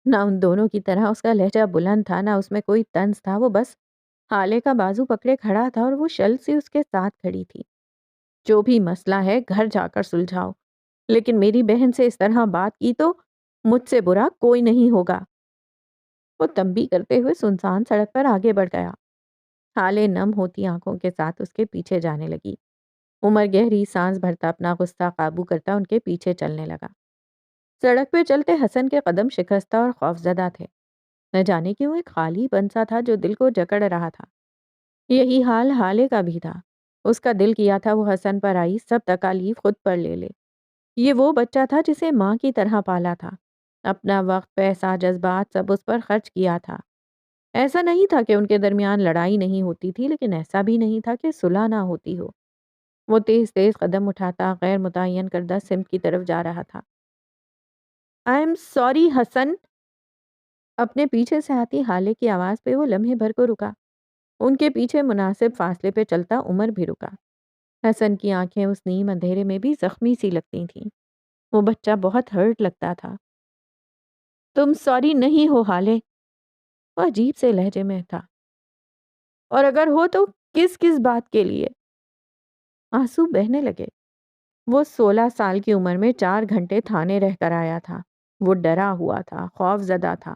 نہ ان دونوں کی طرح اس کا لہجہ بلند تھا، نہ اس میں کوئی طنز تھا۔ وہ بس حالے کا بازو پکڑے کھڑا تھا اور وہ شل سے اس کے ساتھ کھڑی تھی۔ جو بھی مسئلہ ہے گھر جا کر سلجھاؤ، لیکن میری بہن سے اس طرح بات کی تو مجھ سے برا کوئی نہیں ہوگا۔ وہ تنبیہ کرتے ہوئے سنسان سڑک پر آگے بڑھ گیا۔ حالے نم ہوتی آنکھوں کے ساتھ اس کے پیچھے جانے لگی۔ عمر گہری سانس بھرتا اپنا غصہ قابو کرتا ان کے پیچھے چلنے لگا۔ سڑک پہ چلتے حسن کے قدم شکستہ اور خوفزدہ تھے۔ نہ جانے کیوں ایک خالی پن سا تھا جو دل کو جکڑ رہا تھا۔ یہی حال حالے کا بھی تھا۔ اس کا دل کیا تھا وہ حسن پر آئی سب تکالیف خود پر لے لے۔ یہ وہ بچہ تھا جسے ماں کی طرح پالا تھا۔ اپنا وقت، پیسہ، جذبات سب اس پر خرچ کیا تھا۔ ایسا نہیں تھا کہ ان کے درمیان لڑائی نہیں ہوتی تھی، لیکن ایسا بھی نہیں تھا کہ صلح نہ ہوتی ہو۔ وہ تیز تیز قدم اٹھاتا غیر متعین کردہ سمت کی طرف جا رہا تھا۔ آئی ایم سوری حسن، اپنے پیچھے سے آتی حالے کی آواز پہ وہ لمحے بھر کو رکا۔ ان کے پیچھے مناسب فاصلے پہ چلتا عمر بھی رکا۔ حسن کی آنکھیں اس نیم اندھیرے میں بھی زخمی سی لگتی تھیں۔ وہ بچہ بہت ہرٹ لگتا تھا۔ تم سوری نہیں ہو حالے، وہ عجیب سے لہجے میں تھا۔ اور اگر ہو تو کس کس بات کے لیے؟ آنسو بہنے لگے۔ وہ 16 سال کی عمر میں 4 گھنٹے تھانے رہ کر آیا تھا۔ وہ ڈرا ہوا تھا، خوف زدہ تھا۔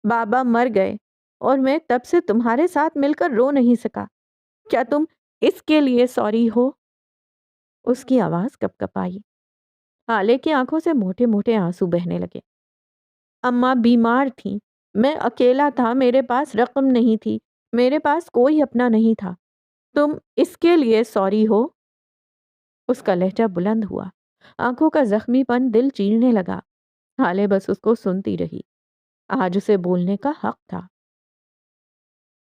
بابا مر گئے اور میں تب سے تمہارے ساتھ مل کر رو نہیں سکا۔ کیا تم اس کے لیے سوری ہو؟ اس کی آواز کپ کپ آئی۔ حالے کی آنکھوں سے موٹے موٹے آنسو بہنے لگے۔ اماں بیمار تھیں، میں اکیلا تھا، میرے پاس رقم نہیں تھی، میرے پاس کوئی اپنا نہیں تھا۔ تم اس کے لیے سوری ہو؟ اس کا لہجہ بلند ہوا، آنکھوں کا زخمی پن دل چیرنے لگا۔ حالے بس اس کو سنتی رہی۔ آج اسے بولنے کا حق تھا۔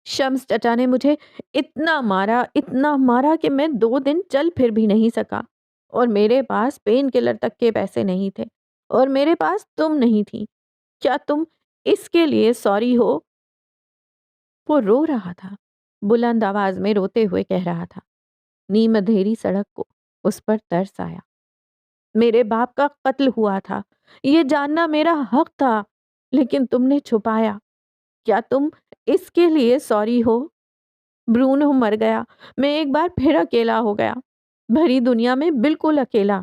شمس چچا نے مجھے اتنا مارا کہ میں 2 دن چل پھر بھی نہیں سکا، اور میرے پاس پین کلر تک کے پیسے نہیں تھے، اور میرے پاس تم نہیں تھی۔ کیا تم اس کے لیے سوری ہو؟ وہ رو رہا تھا، بلند آواز میں روتے ہوئے کہہ رہا تھا۔ نیم اندھیری سڑک کو اس پر ترس آیا۔ میرے باپ کا قتل ہوا تھا، یہ جاننا میرا حق تھا، لیکن تم نے چھپایا۔ کیا تم اس کے لیے سوری ہو؟ برونو مر گیا، میں ایک بار پھر اکیلا ہو گیا، بھری دنیا میں بالکل اکیلا،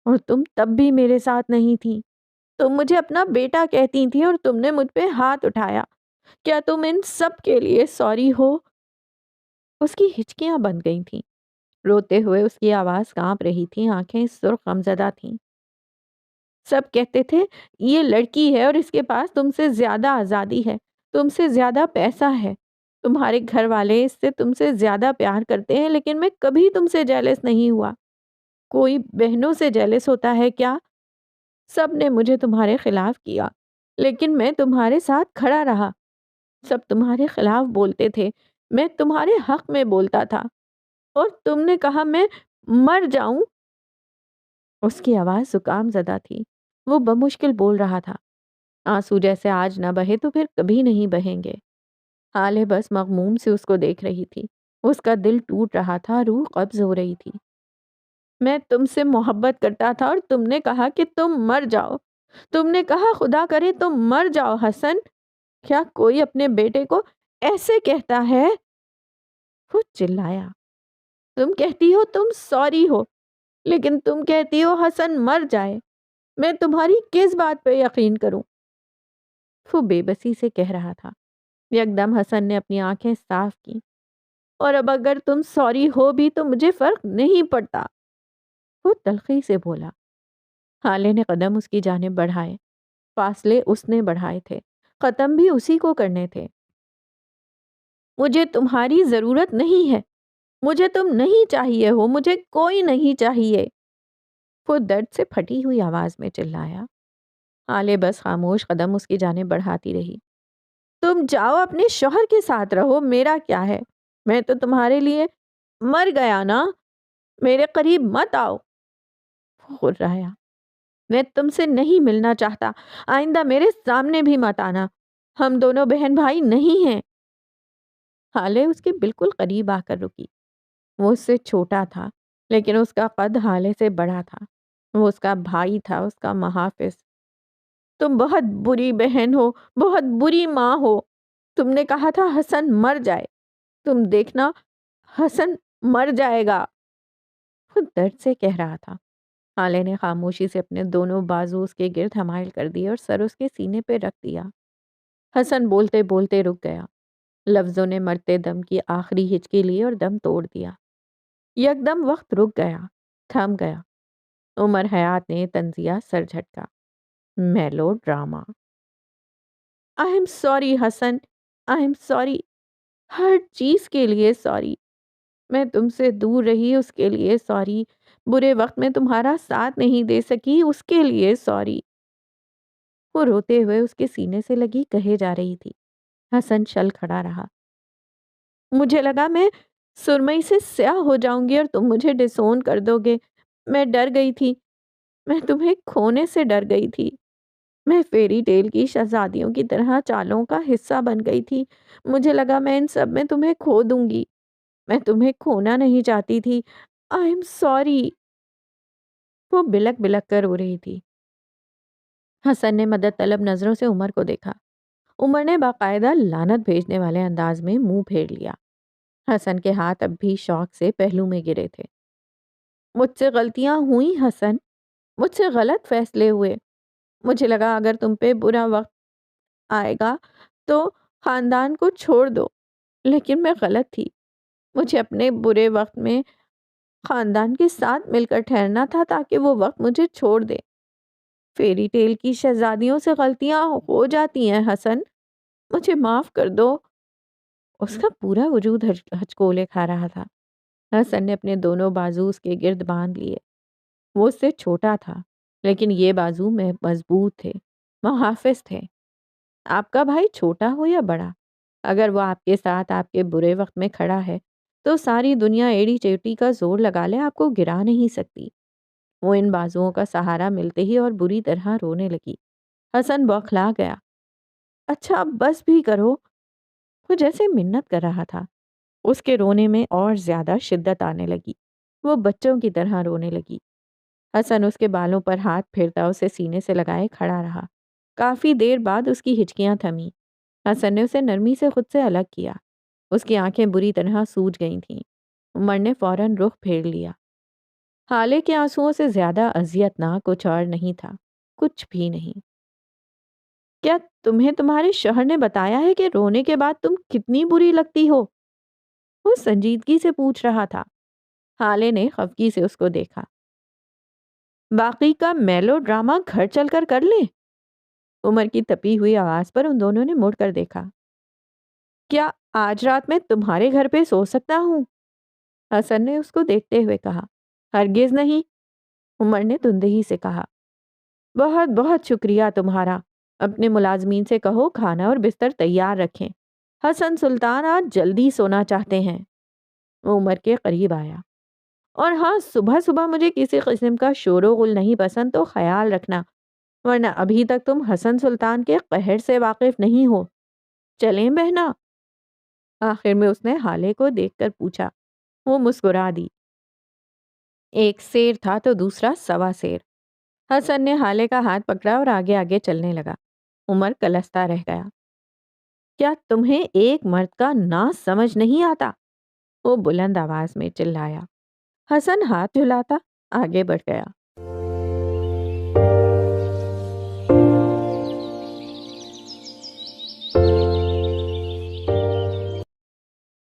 اور تم تب بھی میرے ساتھ نہیں تھی۔ تم مجھے اپنا بیٹا کہتی تھی اور تم نے مجھ پہ ہاتھ اٹھایا۔ کیا تم ان سب کے لیے سوری ہو؟ اس کی ہچکیاں بند گئی تھیں، روتے ہوئے اس کی آواز کانپ رہی تھی، آنکھیں سرخ غمزدہ تھیں۔ سب کہتے تھے یہ لڑکی ہے اور اس کے پاس تم سے زیادہ آزادی ہے، تم سے زیادہ پیسہ ہے، تمہارے گھر والے اس سے تم سے زیادہ پیار کرتے ہیں، لیکن میں کبھی تم سے جیلس نہیں ہوا۔ کوئی بہنوں سے جیلس ہوتا ہے کیا؟ سب نے مجھے تمہارے خلاف کیا، لیکن میں تمہارے ساتھ کھڑا رہا۔ سب تمہارے خلاف بولتے تھے، میں تمہارے حق میں بولتا تھا، اور تم نے کہا میں مر جاؤں۔ اس کی آواز زکام زدہ تھی، وہ بمشکل بول رہا تھا۔ آنسو جیسے آج نہ بہے تو پھر کبھی نہیں بہیں گے۔ حالے بس مغموم سے اس کو دیکھ رہی تھی، اس کا دل ٹوٹ رہا تھا، روح قبض ہو رہی تھی۔ میں تم سے محبت کرتا تھا اور تم نے کہا کہ تم مر جاؤ، تم نے کہا خدا کرے تم مر جاؤ حسن۔ کیا کوئی اپنے بیٹے کو ایسے کہتا ہے؟ وہ چلایا۔ تم کہتی ہو تم سوری ہو، لیکن تم کہتی ہو حسن مر جائے۔ میں تمہاری کس بات پہ یقین کروں؟ وہ بے بسی سے کہہ رہا تھا۔ یکدم حسن نے اپنی آنکھیں صاف کی۔ اور اب اگر تم سوری ہو بھی تو مجھے فرق نہیں پڑتا، وہ تلخی سے بولا۔ حالے نے قدم اس کی جانب بڑھائے، فاصلے اس نے بڑھائے تھے، ختم بھی اسی کو کرنے تھے۔ مجھے تمہاری ضرورت نہیں ہے، مجھے تم نہیں چاہیے ہو، مجھے کوئی نہیں چاہیے، وہ درد سے پھٹی ہوئی آواز میں چلایا۔ حالے بس خاموش قدم اس کی جانب بڑھاتی رہی۔ تم جاؤ اپنے شوہر کے ساتھ رہو، میرا کیا ہے؟ میں تو تمہارے لیے مر گیا نا، میرے قریب مت آؤ۔ وہ غرایا۔ میں تم سے نہیں ملنا چاہتا، آئندہ میرے سامنے بھی مت آنا، ہم دونوں بہن بھائی نہیں ہیں۔ حالے اس کے بالکل قریب آ کر رکی۔ وہ اس سے چھوٹا تھا، لیکن اس کا قد حالے سے بڑا تھا۔ وہ اس کا بھائی تھا، اس کا محافظ۔ تم بہت بری بہن ہو، بہت بری ماں ہو۔ تم نے کہا تھا حسن مر جائے، تم دیکھنا حسن مر جائے گا، وہ درد سے کہہ رہا تھا۔ حالے نے خاموشی سے اپنے دونوں بازو اس کے گرد حمائل کر دیے اور سر اس کے سینے پہ رکھ دیا۔ حسن بولتے بولتے رک گیا، لفظوں نے مرتے دم کی آخری ہچکی لی اور دم توڑ دیا۔ یکدم وقت رک گیا، تھم گیا۔ عمر حیات نے طنزیہ سر جھٹکا۔ Melodrama. I am sorry Hasan, I am sorry, ہر چیز کے لیے سوری۔ میں تم سے دور رہی اس کے لیے سوری، برے وقت میں تمہارا ساتھ نہیں دے سکی اس کے لیے سوری۔ وہ روتے ہوئے اس کے سینے سے لگی کہے جا رہی تھی۔ حسن شل کھڑا رہا۔ مجھے لگا میں سرمئی سے سیاہ ہو جاؤں گی اور تم مجھے ڈسون کر دو گے۔ میں ڈر گئی تھی، میں تمہیں کھونے سے ڈر گئی تھی۔ میں فیری ٹیل کی شہزادیوں کی طرح چالوں کا حصہ بن گئی تھی۔ مجھے لگا میں ان سب میں تمہیں کھو دوں گی۔ میں تمہیں کھونا نہیں چاہتی تھی۔ آئی ایم سوری۔ وہ بلک بلک کر رو رہی تھی۔ حسن نے مدد طلب نظروں سے عمر کو دیکھا۔ عمر نے باقاعدہ لعنت بھیجنے والے انداز میں منہ پھیر لیا۔ حسن کے ہاتھ اب بھی شوق سے پہلو میں گرے تھے۔ مجھ سے غلطیاں ہوئیں حسن، مجھ سے غلط فیصلے ہوئے، مجھے لگا اگر تم پہ برا وقت آئے گا تو خاندان کو چھوڑ دو، لیکن میں غلط تھی۔ مجھے اپنے برے وقت میں خاندان کے ساتھ مل کر ٹھہرنا تھا تاکہ وہ وقت مجھے چھوڑ دے۔ فیری ٹیل کی شہزادیوں سے غلطیاں ہو جاتی ہیں حسن، مجھے معاف کر دو۔ اس کا پورا وجود ہچکولے کھا رہا تھا۔ حسن نے اپنے دونوں بازو اس کے گرد باندھ لیے۔ وہ اس سے چھوٹا تھا، لیکن یہ بازو میں مضبوط تھے، محافظ تھے۔ آپ کا بھائی چھوٹا ہو یا بڑا، اگر وہ آپ کے ساتھ آپ کے برے وقت میں کھڑا ہے تو ساری دنیا ایڑی چیٹی کا زور لگا لے آپ کو گرا نہیں سکتی۔ وہ ان بازوؤں کا سہارا ملتے ہی اور بری طرح رونے لگی۔ حسن بوکھلا گیا۔ اچھا اب بس بھی کرو، وہ جیسے منت کر رہا تھا۔ اس کے رونے میں اور زیادہ شدت آنے لگی۔ وہ بچوں کی طرح رونے لگی۔ حسن اس کے بالوں پر ہاتھ پھیرتا اسے سینے سے لگائے کھڑا رہا۔ کافی دیر بعد اس کی ہچکیاں تھمیں۔ حسن نے اسے نرمی سے خود سے الگ کیا۔ اس کی آنکھیں بری طرح سوج گئی تھیں۔ عمر نے فوراً رخ پھیر لیا۔ حالے کے آنسوؤں سے زیادہ اذیت ناک کچھ اور نہیں تھا، کچھ بھی نہیں۔ کیا تمہیں تمہارے شوہر نے بتایا ہے کہ رونے کے بعد تم کتنی بری لگتی ہو؟ وہ سنجیدگی سے پوچھ رہا تھا۔ حالے نے خفگی سے اس کو دیکھا۔ باقی کا میلو ڈرامہ گھر چل کر لیں؟ عمر کی تپی ہوئی آواز پر ان دونوں نے مڑ کر دیکھا۔ کیا آج رات میں تمہارے گھر پہ سو سکتا ہوں؟ حسن نے اس کو دیکھتے ہوئے کہا۔ ہرگز نہیں، عمر نے دندہی سے کہا۔ بہت بہت شکریہ تمہارا۔ اپنے ملازمین سے کہو کھانا اور بستر تیار رکھیں۔ حسن سلطان آج جلدی سونا چاہتے ہیں۔ وہ عمر کے قریب آیا۔ اور ہاں، صبح صبح مجھے کسی قسم کا شور و غل نہیں پسند، تو خیال رکھنا، ورنہ ابھی تک تم حسن سلطان کے قہر سے واقف نہیں ہو۔ چلیں بہنا؟ آخر میں اس نے حالے کو دیکھ کر پوچھا۔ وہ مسکرا دی۔ ایک سیر تھا تو دوسرا سوا سیر۔ حسن نے حالے کا ہاتھ پکڑا اور آگے آگے چلنے لگا۔ عمر کلستا رہ گیا۔ کیا تمہیں ایک مرد کا ناز سمجھ نہیں آتا؟ وہ بلند آواز میں چلایا۔ حسن ہاتھ جھلاتا آگے بڑھ گیا۔